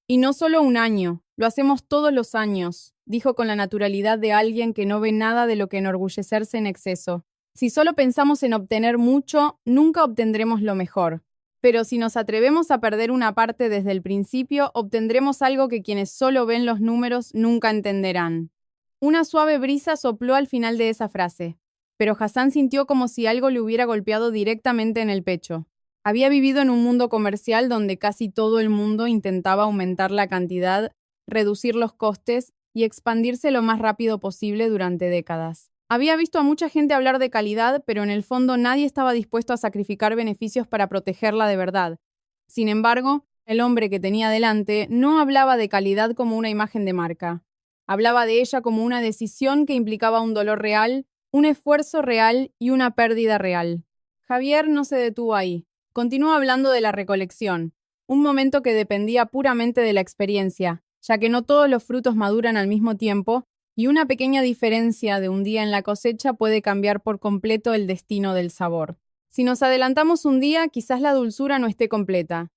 Y no solo un año, lo hacemos todos los años, dijo con la naturalidad de alguien que no ve nada de lo que enorgullecerse en exceso. Si solo pensamos en obtener mucho, nunca obtendremos lo mejor. Pero si nos atrevemos a perder una parte desde el principio, obtendremos algo que quienes solo ven los números nunca entenderán. Una suave brisa sopló al final de esa frase, pero Hassan sintió como si algo le hubiera golpeado directamente en el pecho. Había vivido en un mundo comercial donde casi todo el mundo intentaba aumentar la cantidad, reducir los costes y expandirse lo más rápido posible durante décadas. Había visto a mucha gente hablar de calidad, pero en el fondo nadie estaba dispuesto a sacrificar beneficios para protegerla de verdad. Sin embargo, el hombre que tenía delante no hablaba de calidad como una imagen de marca. Hablaba de ella como una decisión que implicaba un dolor real, un esfuerzo real y una pérdida real. Javier no se detuvo ahí. Continuó hablando de la recolección, un momento que dependía puramente de la experiencia, ya que no todos los frutos maduran al mismo tiempo, y una pequeña diferencia de un día en la cosecha puede cambiar por completo el destino del sabor. Si nos adelantamos un día, quizás la dulzura no esté completa.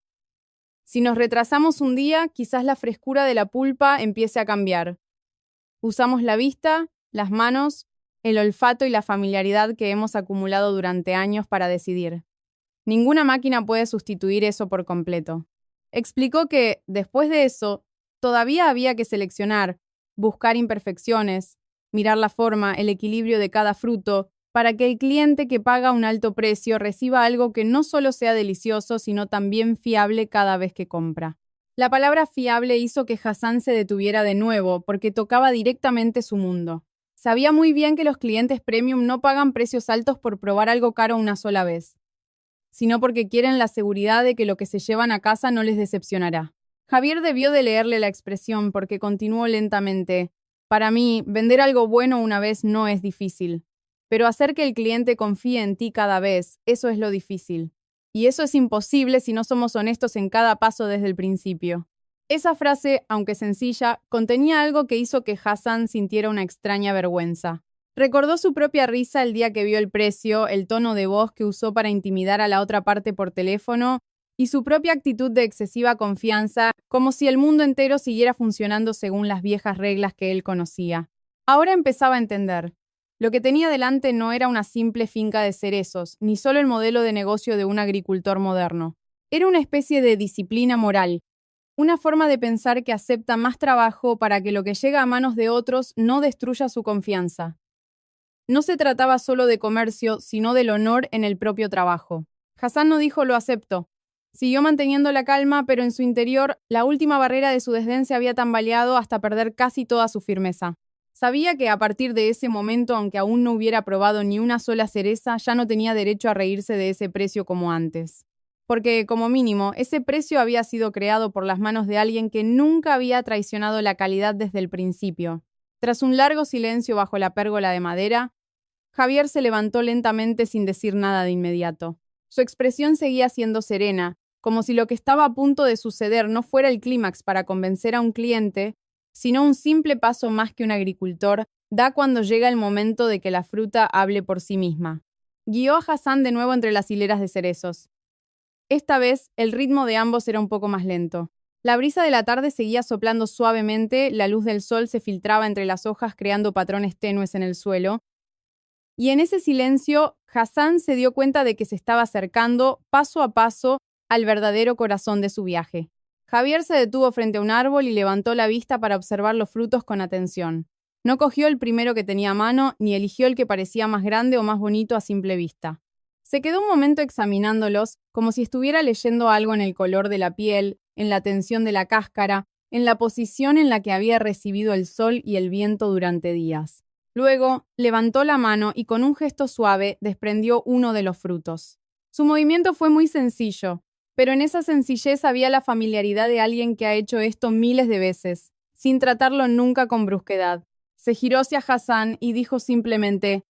Si nos retrasamos un día, quizás la frescura de la pulpa empiece a cambiar. Usamos la vista, las manos, el olfato y la familiaridad que hemos acumulado durante años para decidir. Ninguna máquina puede sustituir eso por completo. Explicó que, después de eso, todavía había que seleccionar, buscar imperfecciones, mirar la forma, el equilibrio de cada fruto, para que el cliente que paga un alto precio reciba algo que no solo sea delicioso, sino también fiable cada vez que compra. La palabra fiable hizo que Hassan se detuviera de nuevo, porque tocaba directamente su mundo. Sabía muy bien que los clientes premium no pagan precios altos por probar algo caro una sola vez, sino porque quieren la seguridad de que lo que se llevan a casa no les decepcionará. Javier debió de leerle la expresión porque continuó lentamente. Para mí, vender algo bueno una vez no es difícil, pero hacer que el cliente confíe en ti cada vez, eso es lo difícil. Y eso es imposible si no somos honestos en cada paso desde el principio. Esa frase, aunque sencilla, contenía algo que hizo que Hassan sintiera una extraña vergüenza. Recordó su propia risa el día que vio el precio, el tono de voz que usó para intimidar a la otra parte por teléfono y su propia actitud de excesiva confianza, como si el mundo entero siguiera funcionando según las viejas reglas que él conocía. Ahora empezaba a entender. Lo que tenía delante no era una simple finca de cerezos, ni solo el modelo de negocio de un agricultor moderno. Era una especie de disciplina moral, una forma de pensar que acepta más trabajo para que lo que llega a manos de otros no destruya su confianza. No se trataba solo de comercio, sino del honor en el propio trabajo. Hassan no dijo lo acepto. Siguió manteniendo la calma, pero en su interior, la última barrera de su desdén se había tambaleado hasta perder casi toda su firmeza. Sabía que a partir de ese momento, aunque aún no hubiera probado ni una sola cereza, ya no tenía derecho a reírse de ese precio como antes. Porque, como mínimo, ese precio había sido creado por las manos de alguien que nunca había traicionado la calidad desde el principio. Tras un largo silencio bajo la pérgola de madera, Javier se levantó lentamente sin decir nada de inmediato. Su expresión seguía siendo serena, como si lo que estaba a punto de suceder no fuera el clímax para convencer a un cliente, sino un simple paso más que un agricultor da cuando llega el momento de que la fruta hable por sí misma. Guió a Hassan de nuevo entre las hileras de cerezos. Esta vez, el ritmo de ambos era un poco más lento. La brisa de la tarde seguía soplando suavemente, la luz del sol se filtraba entre las hojas creando patrones tenues en el suelo, y en ese silencio, Hassan se dio cuenta de que se estaba acercando, paso a paso, al verdadero corazón de su viaje. Javier se detuvo frente a un árbol y levantó la vista para observar los frutos con atención. No cogió el primero que tenía a mano, ni eligió el que parecía más grande o más bonito a simple vista. Se quedó un momento examinándolos, como si estuviera leyendo algo en el color de la piel, en la tensión de la cáscara, en la posición en la que había recibido el sol y el viento durante días. Luego, levantó la mano y con un gesto suave desprendió uno de los frutos. Su movimiento fue muy sencillo, pero en esa sencillez había la familiaridad de alguien que ha hecho esto miles de veces, sin tratarlo nunca con brusquedad. Se giró hacia Hassan y dijo simplemente,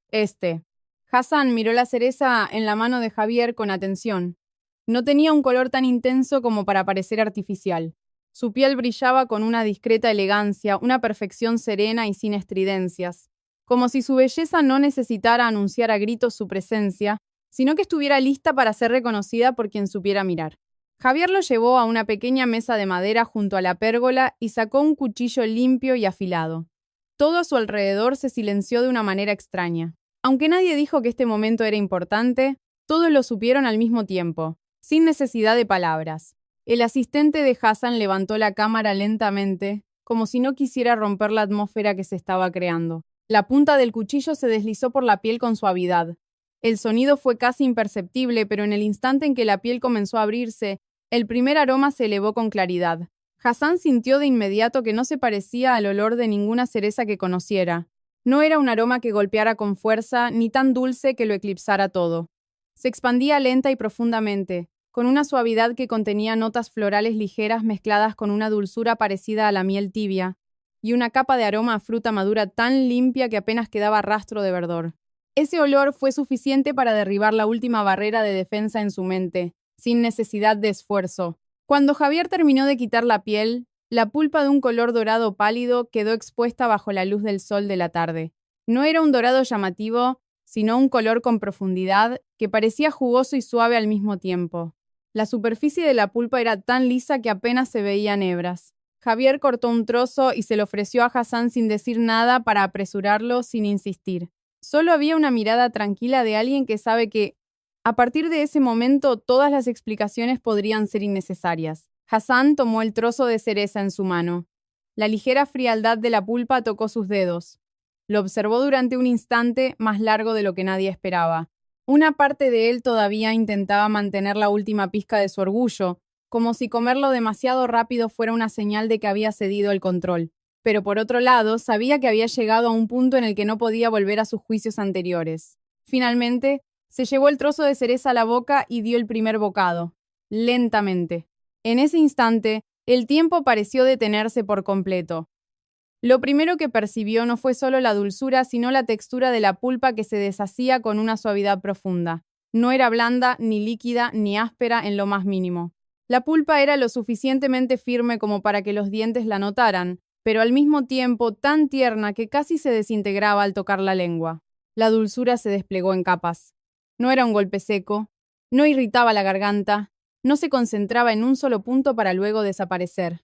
«Este». Hassan miró la cereza en la mano de Javier con atención. No tenía un color tan intenso como para parecer artificial. Su piel brillaba con una discreta elegancia, una perfección serena y sin estridencias, como si su belleza no necesitara anunciar a gritos su presencia, sino que estuviera lista para ser reconocida por quien supiera mirar. Javier lo llevó a una pequeña mesa de madera junto a la pérgola y sacó un cuchillo limpio y afilado. Todo a su alrededor se silenció de una manera extraña. Aunque nadie dijo que este momento era importante, todos lo supieron al mismo tiempo, sin necesidad de palabras. El asistente de Hassan levantó la cámara lentamente, como si no quisiera romper la atmósfera que se estaba creando. La punta del cuchillo se deslizó por la piel con suavidad. El sonido fue casi imperceptible, pero en el instante en que la piel comenzó a abrirse, el primer aroma se elevó con claridad. Hassan sintió de inmediato que no se parecía al olor de ninguna cereza que conociera. No era un aroma que golpeara con fuerza, ni tan dulce que lo eclipsara todo. Se expandía lenta y profundamente, con una suavidad que contenía notas florales ligeras mezcladas con una dulzura parecida a la miel tibia, y una capa de aroma a fruta madura tan limpia que apenas quedaba rastro de verdor. Ese olor fue suficiente para derribar la última barrera de defensa en su mente, sin necesidad de esfuerzo. Cuando Javier terminó de quitar la piel, la pulpa de un color dorado pálido quedó expuesta bajo la luz del sol de la tarde. No era un dorado llamativo, sino un color con profundidad que parecía jugoso y suave al mismo tiempo. La superficie de la pulpa era tan lisa que apenas se veían hebras. Javier cortó un trozo y se lo ofreció a Hassan sin decir nada para apresurarlo sin insistir. Solo había una mirada tranquila de alguien que sabe que, a partir de ese momento, todas las explicaciones podrían ser innecesarias. Hassan tomó el trozo de cereza en su mano. La ligera frialdad de la pulpa tocó sus dedos. Lo observó durante un instante más largo de lo que nadie esperaba. Una parte de él todavía intentaba mantener la última pizca de su orgullo, como si comerlo demasiado rápido fuera una señal de que había cedido el control. Pero por otro lado, sabía que había llegado a un punto en el que no podía volver a sus juicios anteriores. Finalmente, se llevó el trozo de cereza a la boca y dio el primer bocado, lentamente. En ese instante, el tiempo pareció detenerse por completo. Lo primero que percibió no fue solo la dulzura, sino la textura de la pulpa que se deshacía con una suavidad profunda. No era blanda, ni líquida, ni áspera en lo más mínimo. La pulpa era lo suficientemente firme como para que los dientes la notaran, pero al mismo tiempo tan tierna que casi se desintegraba al tocar la lengua. La dulzura se desplegó en capas. No era un golpe seco, no irritaba la garganta, no se concentraba en un solo punto para luego desaparecer.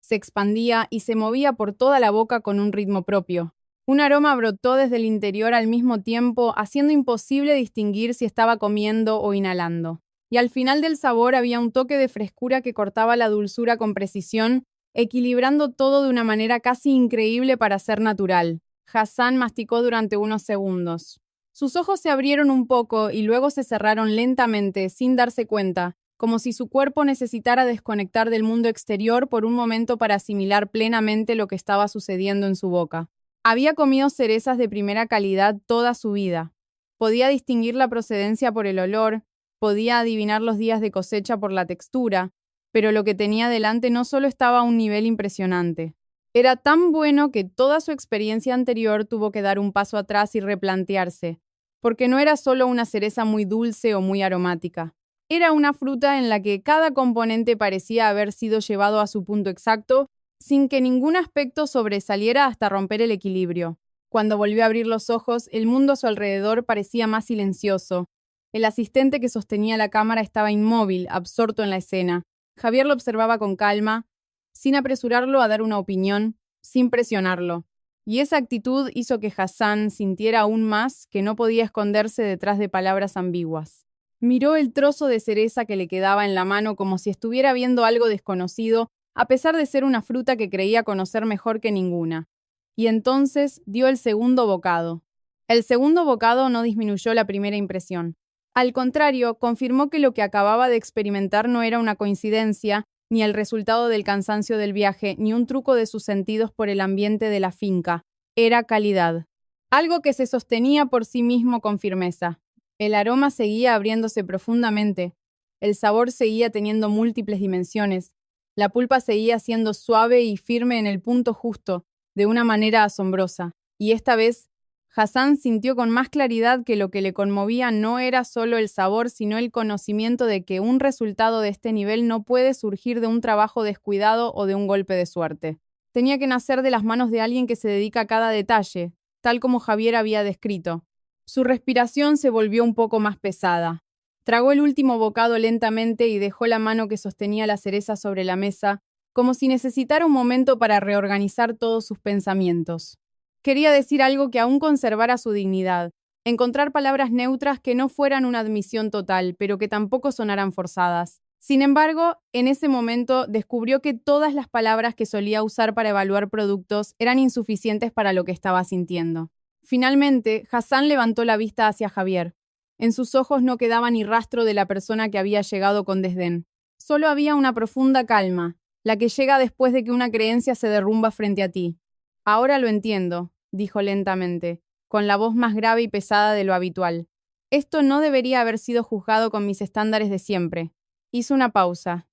Se expandía y se movía por toda la boca con un ritmo propio. Un aroma brotó desde el interior al mismo tiempo, haciendo imposible distinguir si estaba comiendo o inhalando. Y al final del sabor había un toque de frescura que cortaba la dulzura con precisión, equilibrando todo de una manera casi increíble para ser natural. Hassan masticó durante unos segundos. Sus ojos se abrieron un poco y luego se cerraron lentamente, sin darse cuenta, como si su cuerpo necesitara desconectar del mundo exterior por un momento para asimilar plenamente lo que estaba sucediendo en su boca. Había comido cerezas de primera calidad toda su vida. Podía distinguir la procedencia por el olor, podía adivinar los días de cosecha por la textura, pero lo que tenía delante no solo estaba a un nivel impresionante. Era tan bueno que toda su experiencia anterior tuvo que dar un paso atrás y replantearse, porque no era solo una cereza muy dulce o muy aromática. Era una fruta en la que cada componente parecía haber sido llevado a su punto exacto, sin que ningún aspecto sobresaliera hasta romper el equilibrio. Cuando volvió a abrir los ojos, el mundo a su alrededor parecía más silencioso. El asistente que sostenía la cámara estaba inmóvil, absorto en la escena. Javier lo observaba con calma, sin apresurarlo a dar una opinión, sin presionarlo. Y esa actitud hizo que Hassan sintiera aún más que no podía esconderse detrás de palabras ambiguas. Miró el trozo de cereza que le quedaba en la mano como si estuviera viendo algo desconocido, a pesar de ser una fruta que creía conocer mejor que ninguna. Y entonces dio el segundo bocado. El segundo bocado no disminuyó la primera impresión. Al contrario, confirmó que lo que acababa de experimentar no era una coincidencia, ni el resultado del cansancio del viaje, ni un truco de sus sentidos por el ambiente de la finca. Era calidad. Algo que se sostenía por sí mismo con firmeza. El aroma seguía abriéndose profundamente. El sabor seguía teniendo múltiples dimensiones. La pulpa seguía siendo suave y firme en el punto justo, de una manera asombrosa. Y esta vez, Hassan sintió con más claridad que lo que le conmovía no era solo el sabor, sino el conocimiento de que un resultado de este nivel no puede surgir de un trabajo descuidado o de un golpe de suerte. Tenía que nacer de las manos de alguien que se dedica a cada detalle, tal como Javier había descrito. Su respiración se volvió un poco más pesada. Tragó el último bocado lentamente y dejó la mano que sostenía la cereza sobre la mesa, como si necesitara un momento para reorganizar todos sus pensamientos. Quería decir algo que aún conservara su dignidad, encontrar palabras neutras que no fueran una admisión total, pero que tampoco sonaran forzadas. Sin embargo, en ese momento descubrió que todas las palabras que solía usar para evaluar productos eran insuficientes para lo que estaba sintiendo. Finalmente, Hassan levantó la vista hacia Javier. En sus ojos no quedaba ni rastro de la persona que había llegado con desdén. Solo había una profunda calma, la que llega después de que una creencia se derrumba frente a ti. Ahora lo entiendo, dijo lentamente, con la voz más grave y pesada de lo habitual. Esto no debería haber sido juzgado con mis estándares de siempre. Hizo una pausa,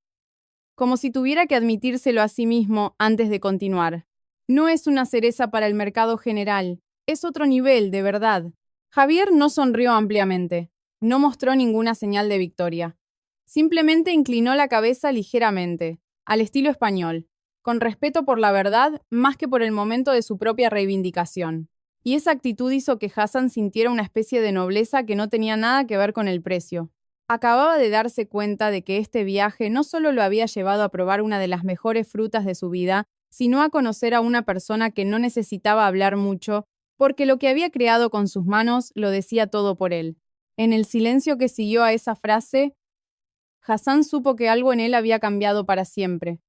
como si tuviera que admitírselo a sí mismo antes de continuar. No es una cereza para el mercado general, es otro nivel, de verdad. Javier no sonrió ampliamente, no mostró ninguna señal de victoria. Simplemente inclinó la cabeza ligeramente, al estilo español, con respeto por la verdad más que por el momento de su propia reivindicación. Y esa actitud hizo que Hassan sintiera una especie de nobleza que no tenía nada que ver con el precio. Acababa de darse cuenta de que este viaje no solo lo había llevado a probar una de las mejores frutas de su vida, sino a conocer a una persona que no necesitaba hablar mucho, porque lo que había creado con sus manos lo decía todo por él. En el silencio que siguió a esa frase, Hassan supo que algo en él había cambiado para siempre.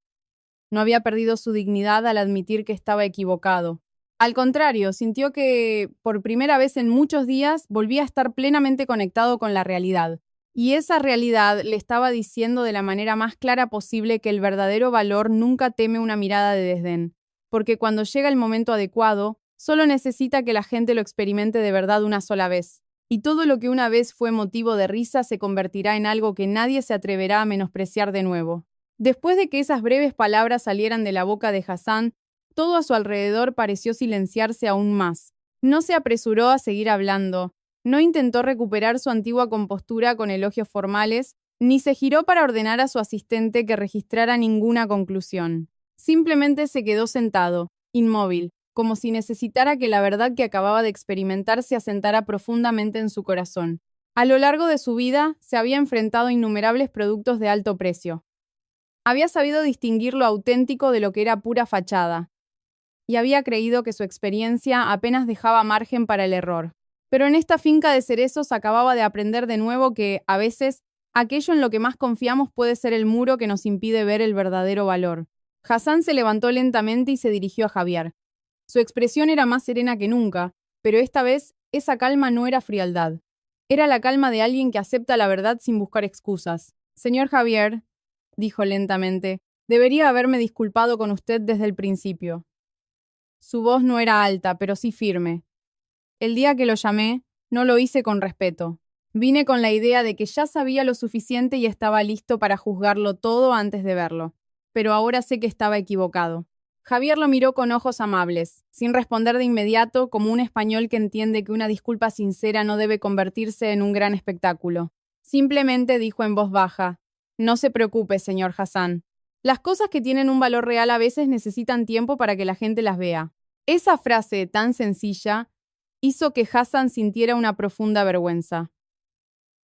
No había perdido su dignidad al admitir que estaba equivocado. Al contrario, sintió que, por primera vez en muchos días, volvía a estar plenamente conectado con la realidad. Y esa realidad le estaba diciendo de la manera más clara posible que el verdadero valor nunca teme una mirada de desdén, porque cuando llega el momento adecuado, solo necesita que la gente lo experimente de verdad una sola vez. Y todo lo que una vez fue motivo de risa se convertirá en algo que nadie se atreverá a menospreciar de nuevo. Después de que esas breves palabras salieran de la boca de Hassan, todo a su alrededor pareció silenciarse aún más. No se apresuró a seguir hablando, no intentó recuperar su antigua compostura con elogios formales, ni se giró para ordenar a su asistente que registrara ninguna conclusión. Simplemente se quedó sentado, inmóvil, como si necesitara que la verdad que acababa de experimentar se asentara profundamente en su corazón. A lo largo de su vida, se había enfrentado a innumerables productos de alto precio. Había sabido distinguir lo auténtico de lo que era pura fachada, y había creído que su experiencia apenas dejaba margen para el error. Pero en esta finca de cerezos acababa de aprender de nuevo que, a veces, aquello en lo que más confiamos puede ser el muro que nos impide ver el verdadero valor. Hassan se levantó lentamente y se dirigió a Javier. Su expresión era más serena que nunca, pero esta vez esa calma no era frialdad. Era la calma de alguien que acepta la verdad sin buscar excusas. Señor Javier, dijo lentamente, debería haberme disculpado con usted desde el principio. Su voz no era alta, pero sí firme. El día que lo llamé, no lo hice con respeto. Vine con la idea de que ya sabía lo suficiente y estaba listo para juzgarlo todo antes de verlo. Pero ahora sé que estaba equivocado. Javier lo miró con ojos amables, sin responder de inmediato, como un español que entiende que una disculpa sincera no debe convertirse en un gran espectáculo. Simplemente dijo en voz baja, «No se preocupe, señor Hassan. Las cosas que tienen un valor real a veces necesitan tiempo para que la gente las vea». Esa frase tan sencilla hizo que Hassan sintiera una profunda vergüenza.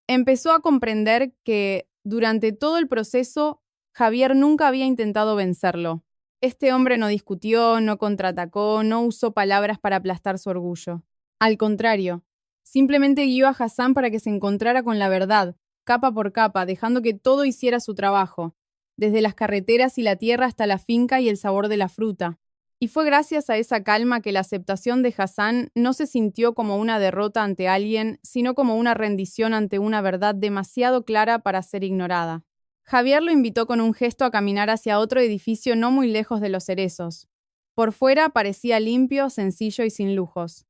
Empezó a comprender que, durante todo el proceso, Javier nunca había intentado vencerlo. Este hombre no discutió, no contraatacó, no usó palabras para aplastar su orgullo. Al contrario, simplemente guió a Hassan para que se encontrara con la verdad, capa por capa, dejando que todo hiciera su trabajo, desde las carreteras y la tierra hasta la finca y el sabor de la fruta. Y fue gracias a esa calma que la aceptación de Hassan no se sintió como una derrota ante alguien, sino como una rendición ante una verdad demasiado clara para ser ignorada. Javier lo invitó con un gesto a caminar hacia otro edificio no muy lejos de los cerezos. Por fuera parecía limpio, sencillo y sin lujos.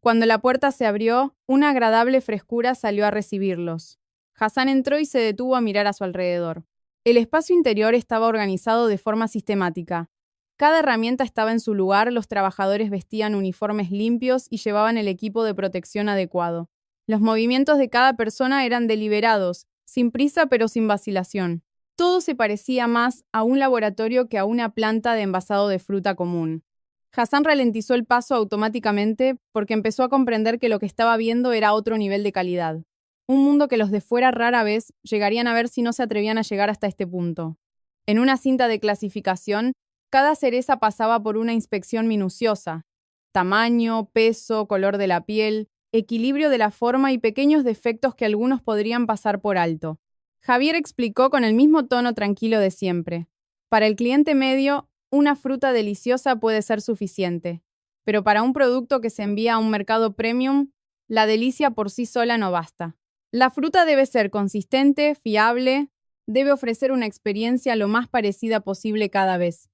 Cuando la puerta se abrió, una agradable frescura salió a recibirlos. Hassan entró y se detuvo a mirar a su alrededor. El espacio interior estaba organizado de forma sistemática. Cada herramienta estaba en su lugar, los trabajadores vestían uniformes limpios y llevaban el equipo de protección adecuado. Los movimientos de cada persona eran deliberados, sin prisa pero sin vacilación. Todo se parecía más a un laboratorio que a una planta de envasado de fruta común. Hassan ralentizó el paso automáticamente porque empezó a comprender que lo que estaba viendo era otro nivel de calidad. Un mundo que los de fuera rara vez llegarían a ver si no se atrevían a llegar hasta este punto. En una cinta de clasificación, cada cereza pasaba por una inspección minuciosa. Tamaño, peso, color de la piel, equilibrio de la forma y pequeños defectos que algunos podrían pasar por alto. Javier explicó con el mismo tono tranquilo de siempre. Para el cliente medio, una fruta deliciosa puede ser suficiente, pero para un producto que se envía a un mercado premium, la delicia por sí sola no basta. La fruta debe ser consistente, fiable, debe ofrecer una experiencia lo más parecida posible cada vez.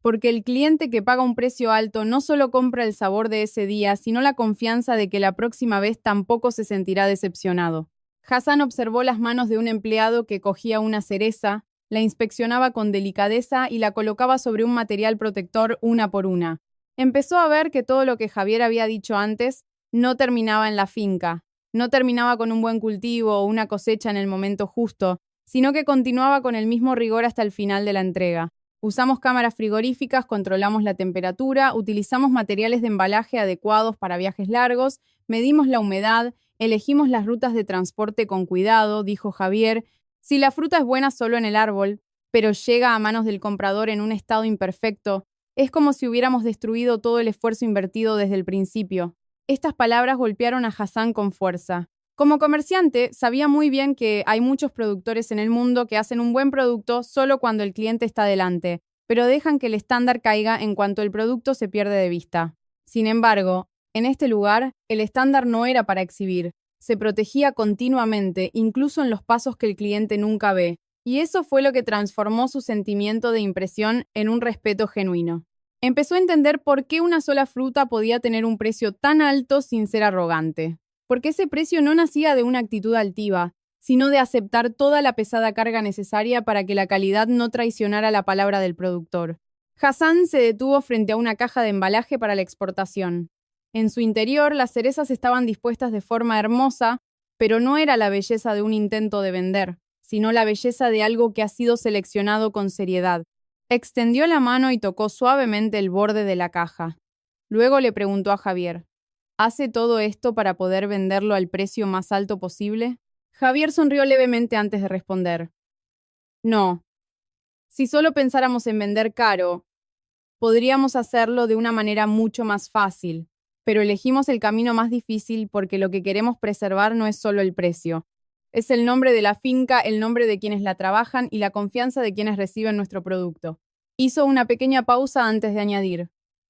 Porque el cliente que paga un precio alto no solo compra el sabor de ese día, sino la confianza de que la próxima vez tampoco se sentirá decepcionado. Hassan observó las manos de un empleado que cogía una cereza, la inspeccionaba con delicadeza y la colocaba sobre un material protector una por una. Empezó a ver que todo lo que Javier había dicho antes no terminaba en la finca, no terminaba con un buen cultivo o una cosecha en el momento justo, sino que continuaba con el mismo rigor hasta el final de la entrega. Usamos cámaras frigoríficas, controlamos la temperatura, utilizamos materiales de embalaje adecuados para viajes largos, medimos la humedad, elegimos las rutas de transporte con cuidado, dijo Javier. Si la fruta es buena solo en el árbol, pero llega a manos del comprador en un estado imperfecto, es como si hubiéramos destruido todo el esfuerzo invertido desde el principio. Estas palabras golpearon a Hassan con fuerza. Como comerciante, sabía muy bien que hay muchos productores en el mundo que hacen un buen producto solo cuando el cliente está delante, pero dejan que el estándar caiga en cuanto el producto se pierde de vista. Sin embargo, en este lugar, el estándar no era para exhibir, se protegía continuamente, incluso en los pasos que el cliente nunca ve, y eso fue lo que transformó su sentimiento de impresión en un respeto genuino. Empezó a entender por qué una sola fruta podía tener un precio tan alto sin ser arrogante. Porque ese precio no nacía de una actitud altiva, sino de aceptar toda la pesada carga necesaria para que la calidad no traicionara la palabra del productor. Hassan se detuvo frente a una caja de embalaje para la exportación. En su interior, las cerezas estaban dispuestas de forma hermosa, pero no era la belleza de un intento de vender, sino la belleza de algo que ha sido seleccionado con seriedad. Extendió la mano y tocó suavemente el borde de la caja. Luego le preguntó a Javier: ¿hace todo esto para poder venderlo al precio más alto posible? Javier sonrió levemente antes de responder. No. Si solo pensáramos en vender caro, podríamos hacerlo de una manera mucho más fácil, pero elegimos el camino más difícil porque lo que queremos preservar no es solo el precio. Es el nombre de la finca, el nombre de quienes la trabajan y la confianza de quienes reciben nuestro producto. Hizo una pequeña pausa antes de añadir: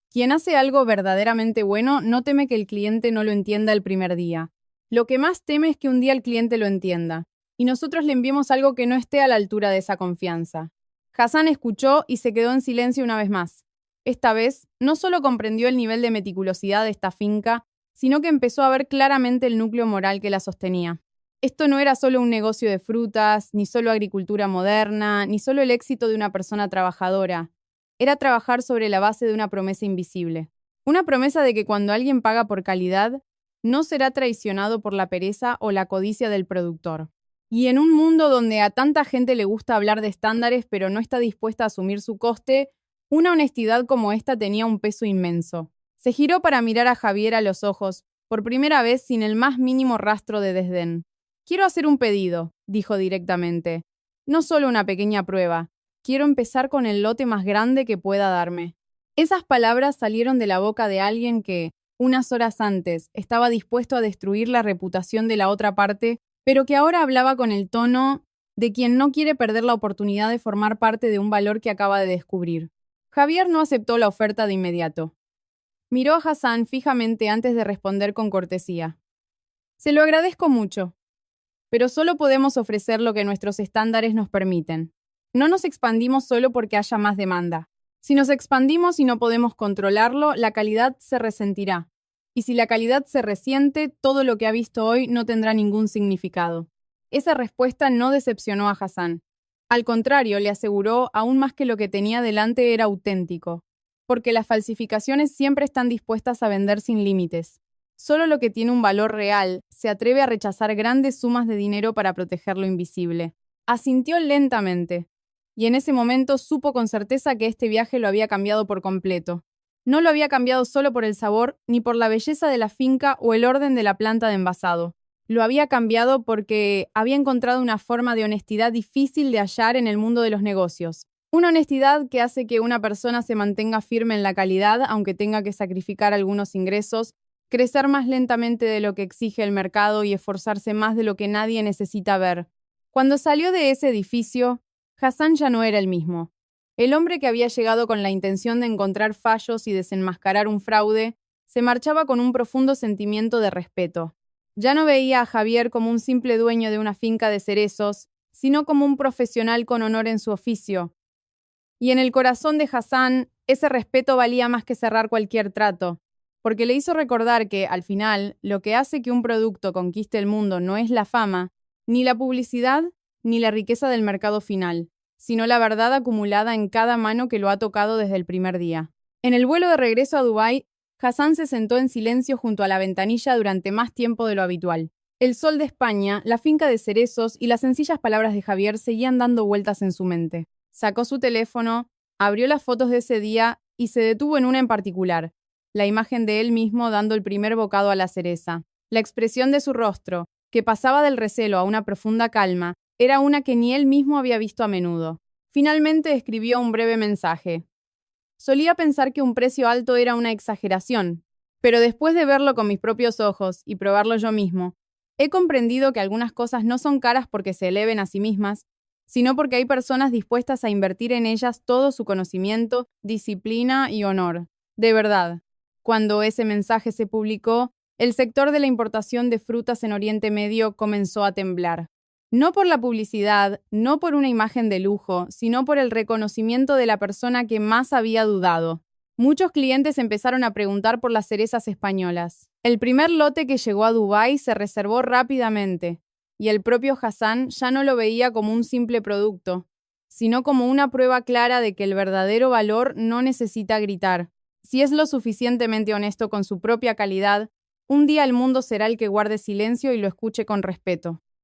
quien hace algo verdaderamente bueno no teme que el cliente no lo entienda el primer día. Lo que más teme es que un día el cliente lo entienda, y nosotros le enviemos algo que no esté a la altura de esa confianza. Hassan escuchó y se quedó en silencio una vez más. Esta vez, no solo comprendió el nivel de meticulosidad de esta finca, sino que empezó a ver claramente el núcleo moral que la sostenía. Esto no era solo un negocio de frutas, ni solo agricultura moderna, ni solo el éxito de una persona trabajadora. Era trabajar sobre la base de una promesa invisible. Una promesa de que cuando alguien paga por calidad, no será traicionado por la pereza o la codicia del productor. Y en un mundo donde a tanta gente le gusta hablar de estándares pero no está dispuesta a asumir su coste, una honestidad como esta tenía un peso inmenso. Se giró para mirar a Javier a los ojos, por primera vez sin el más mínimo rastro de desdén. Quiero hacer un pedido, dijo directamente. No solo una pequeña prueba. Quiero empezar con el lote más grande que pueda darme. Esas palabras salieron de la boca de alguien que, unas horas antes, estaba dispuesto a destruir la reputación de la otra parte, pero que ahora hablaba con el tono de quien no quiere perder la oportunidad de formar parte de un valor que acaba de descubrir. Javier no aceptó la oferta de inmediato. Miró a Hassan fijamente antes de responder con cortesía. Se lo agradezco mucho, pero solo podemos ofrecer lo que nuestros estándares nos permiten. No nos expandimos solo porque haya más demanda. Si nos expandimos y no podemos controlarlo, la calidad se resentirá. Y si la calidad se resiente, todo lo que ha visto hoy no tendrá ningún significado. Esa respuesta no decepcionó a Hassan. Al contrario, le aseguró aún más que lo que tenía delante era auténtico, porque las falsificaciones siempre están dispuestas a vender sin límites. Solo lo que tiene un valor real se atreve a rechazar grandes sumas de dinero para proteger lo invisible. Asintió lentamente, y en ese momento supo con certeza que este viaje lo había cambiado por completo. No lo había cambiado solo por el sabor, ni por la belleza de la finca o el orden de la planta de envasado. Lo había cambiado porque había encontrado una forma de honestidad difícil de hallar en el mundo de los negocios. Una honestidad que hace que una persona se mantenga firme en la calidad, aunque tenga que sacrificar algunos ingresos, crecer más lentamente de lo que exige el mercado y esforzarse más de lo que nadie necesita ver. Cuando salió de ese edificio, Hassan ya no era el mismo. El hombre que había llegado con la intención de encontrar fallos y desenmascarar un fraude, se marchaba con un profundo sentimiento de respeto. Ya no veía a Javier como un simple dueño de una finca de cerezos, sino como un profesional con honor en su oficio. Y en el corazón de Hassan, ese respeto valía más que cerrar cualquier trato, porque le hizo recordar que, al final, lo que hace que un producto conquiste el mundo no es la fama, ni la publicidad, ni la riqueza del mercado final, sino la verdad acumulada en cada mano que lo ha tocado desde el primer día. En el vuelo de regreso a Dubái, Hassan se sentó en silencio junto a la ventanilla durante más tiempo de lo habitual. El sol de España, la finca de cerezos y las sencillas palabras de Javier seguían dando vueltas en su mente. Sacó su teléfono, abrió las fotos de ese día y se detuvo en una en particular, la imagen de él mismo dando el primer bocado a la cereza. La expresión de su rostro, que pasaba del recelo a una profunda calma, era una que ni él mismo había visto a menudo. Finalmente escribió un breve mensaje. Solía pensar que un precio alto era una exageración, pero después de verlo con mis propios ojos y probarlo yo mismo, he comprendido que algunas cosas no son caras porque se eleven a sí mismas, sino porque hay personas dispuestas a invertir en ellas todo su conocimiento, disciplina y honor. De verdad, cuando ese mensaje se publicó, el sector de la importación de frutas en Oriente Medio comenzó a temblar. No por la publicidad, no por una imagen de lujo, sino por el reconocimiento de la persona que más había dudado. Muchos clientes empezaron a preguntar por las cerezas españolas. El primer lote que llegó a Dubái se reservó rápidamente, y el propio Hassan ya no lo veía como un simple producto, sino como una prueba clara de que el verdadero valor no necesita gritar. Si es lo suficientemente honesto con su propia calidad, un día el mundo será el que guarde silencio y lo escuche con respeto.